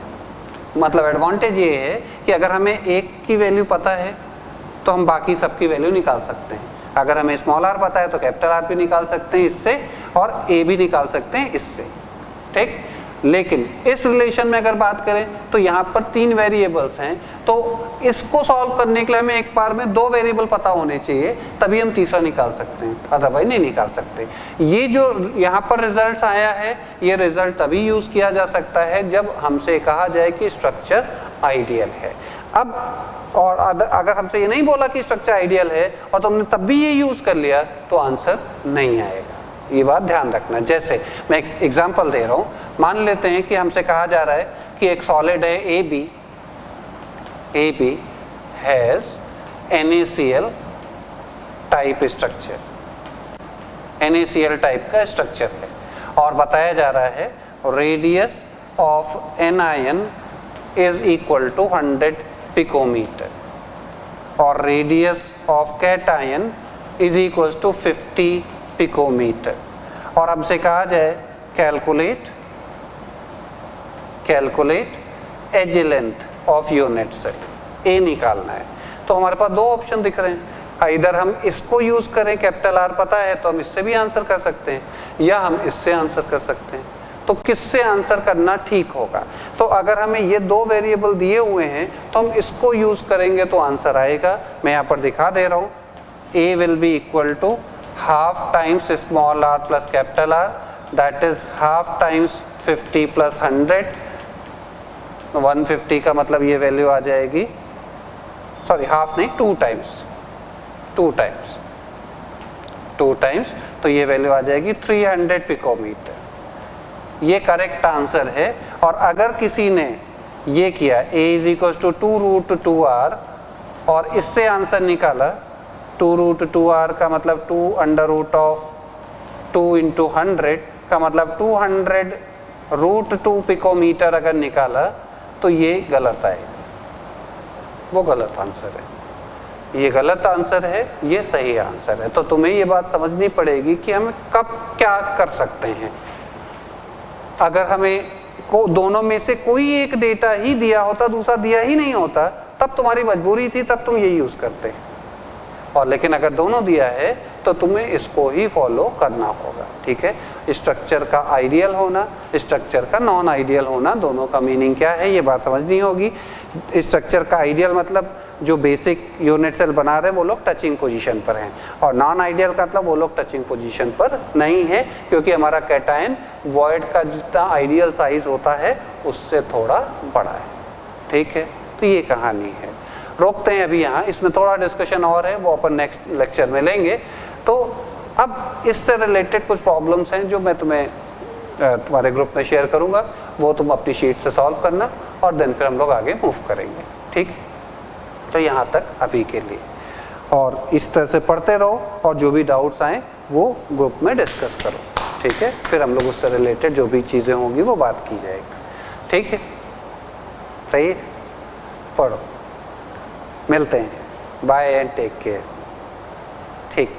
मतलब एडवांटेज ये है कि अगर हमें एक की वैल्यू पता है तो हम बाकी सबकी वैल्यू निकाल सकते हैं। अगर हमें स्मॉल r पता है तो कैपिटल R भी निकाल सकते हैं इससे, और a भी निकाल सकते हैं इससे। ठीक, लेकिन इस रिलेशन में अगर बात करें तो यहाँ पर 3 वेरिएबल्स हैं, तो इसको सॉल्व करने के लिए हमें एक बार में 2 वेरिएबल पता होने चाहिए, तभी हम तीसरा निकाल सकते हैं, अदरवाइज नहीं निकाल सकते। ये जो यहाँ पर रिजल्ट आया है, ये रिजल्ट तभी यूज किया जा सकता है जब हमसे कहा जाए कि स्ट्रक्चर आइडियल है। अब और अगर हमसे ये नहीं बोला कि स्ट्रक्चर आइडियल है और तुमने तब भी ये यूज कर लिया तो आंसर नहीं आएगा, ये बात ध्यान रखना। जैसे मैं एक एग्जांपल दे रहा हूँ, मान लेते हैं कि हमसे कहा जा रहा है कि एक सॉलिड है AB has NaCl type structure, NaCl type का स्ट्रक्चर है, और बताया जा रहा है radius of anion is equal to 100 picometre और radius of cation is equal to 50 picometre. और हमसे कहा जाए calculate edge length of unit cell, A निकालना है। तो हमारे पास 2 ऑप्शन दिख रहे हैं, इधर हम इसको यूज करें, कैपिटल R पता है तो हम इससे भी आंसर कर सकते हैं, या हम इससे आंसर कर सकते हैं। तो किससे आंसर करना ठीक होगा? तो अगर हमें ये 2 वेरिएबल दिए हुए हैं तो हम इसको यूज करेंगे तो आंसर आएगा। मैं यहाँ पर दिखा दे रहा हूँ, A will be equal to half times small r plus capital R, that is half times 50 plus 100, 150 का मतलब ये वैल्यू आ जाएगी, सॉरी हाफ नहीं 2 टाइम्स, तो ये वैल्यू आ जाएगी 300 पिकोमीटर। ये करेक्ट आंसर है। और अगर किसी ने ये किया A = 2√2r और इससे आंसर निकाला 2√2r का मतलब 2 √2 × 100 का मतलब 200 √2 पिकोमीटर अगर निकाला तो ये गलत आएगा, वो गलत आंसर है। ये गलत आंसर है, ये सही आंसर है। तो तुम्हें ये बात समझनी पड़ेगी कि हम कब क्या कर सकते हैं। अगर हमें दोनों में से कोई एक डेटा ही दिया होता, दूसरा दिया ही नहीं होता, तब तुम्हारी मजबूरी थी, तब तुम ये यूज करते। और लेकिन अगर दोनों दिया है तो तुम्हें इसको ही फॉलो करना होगा, ठीक है। स्ट्रक्चर का आइडियल होना, स्ट्रक्चर का नॉन आइडियल होना, दोनों का मीनिंग क्या है ये बात समझनी होगी। स्ट्रक्चर का आइडियल मतलब जो बेसिक यूनिट सेल बना रहे हैं वो लोग टचिंग पोजीशन पर हैं, और नॉन आइडियल का मतलब वो लोग टचिंग पोजीशन पर नहीं है, क्योंकि हमारा कैटायन वॉइड का जितना आइडियल साइज होता है उससे थोड़ा बड़ा है, ठीक है। तो ये कहानी है। रोकते हैं अभी यहाँ, इसमें थोड़ा डिस्कशन और है, वो अपन नेक्स्ट लेक्चर में लेंगे। तो अब इससे रिलेटेड कुछ प्रॉब्लम्स हैं जो मैं तुम्हें तुम्हारे ग्रुप में शेयर करूँगा, वो तुम अपनी शीट से सॉल्व करना, और देन फिर हम लोग आगे मूव करेंगे, ठीक है। तो यहाँ तक अभी के लिए, और इस तरह से पढ़ते रहो, और जो भी डाउट्स आएँ वो ग्रुप में डिस्कस करो, ठीक है। फिर हम लोग उससे रिलेटेड जो भी चीज़ें होंगी वो बात की जाएगी, ठीक है। सही है, पढ़ो, मिलते हैं, बाय एंड टेक केयर, ठीक।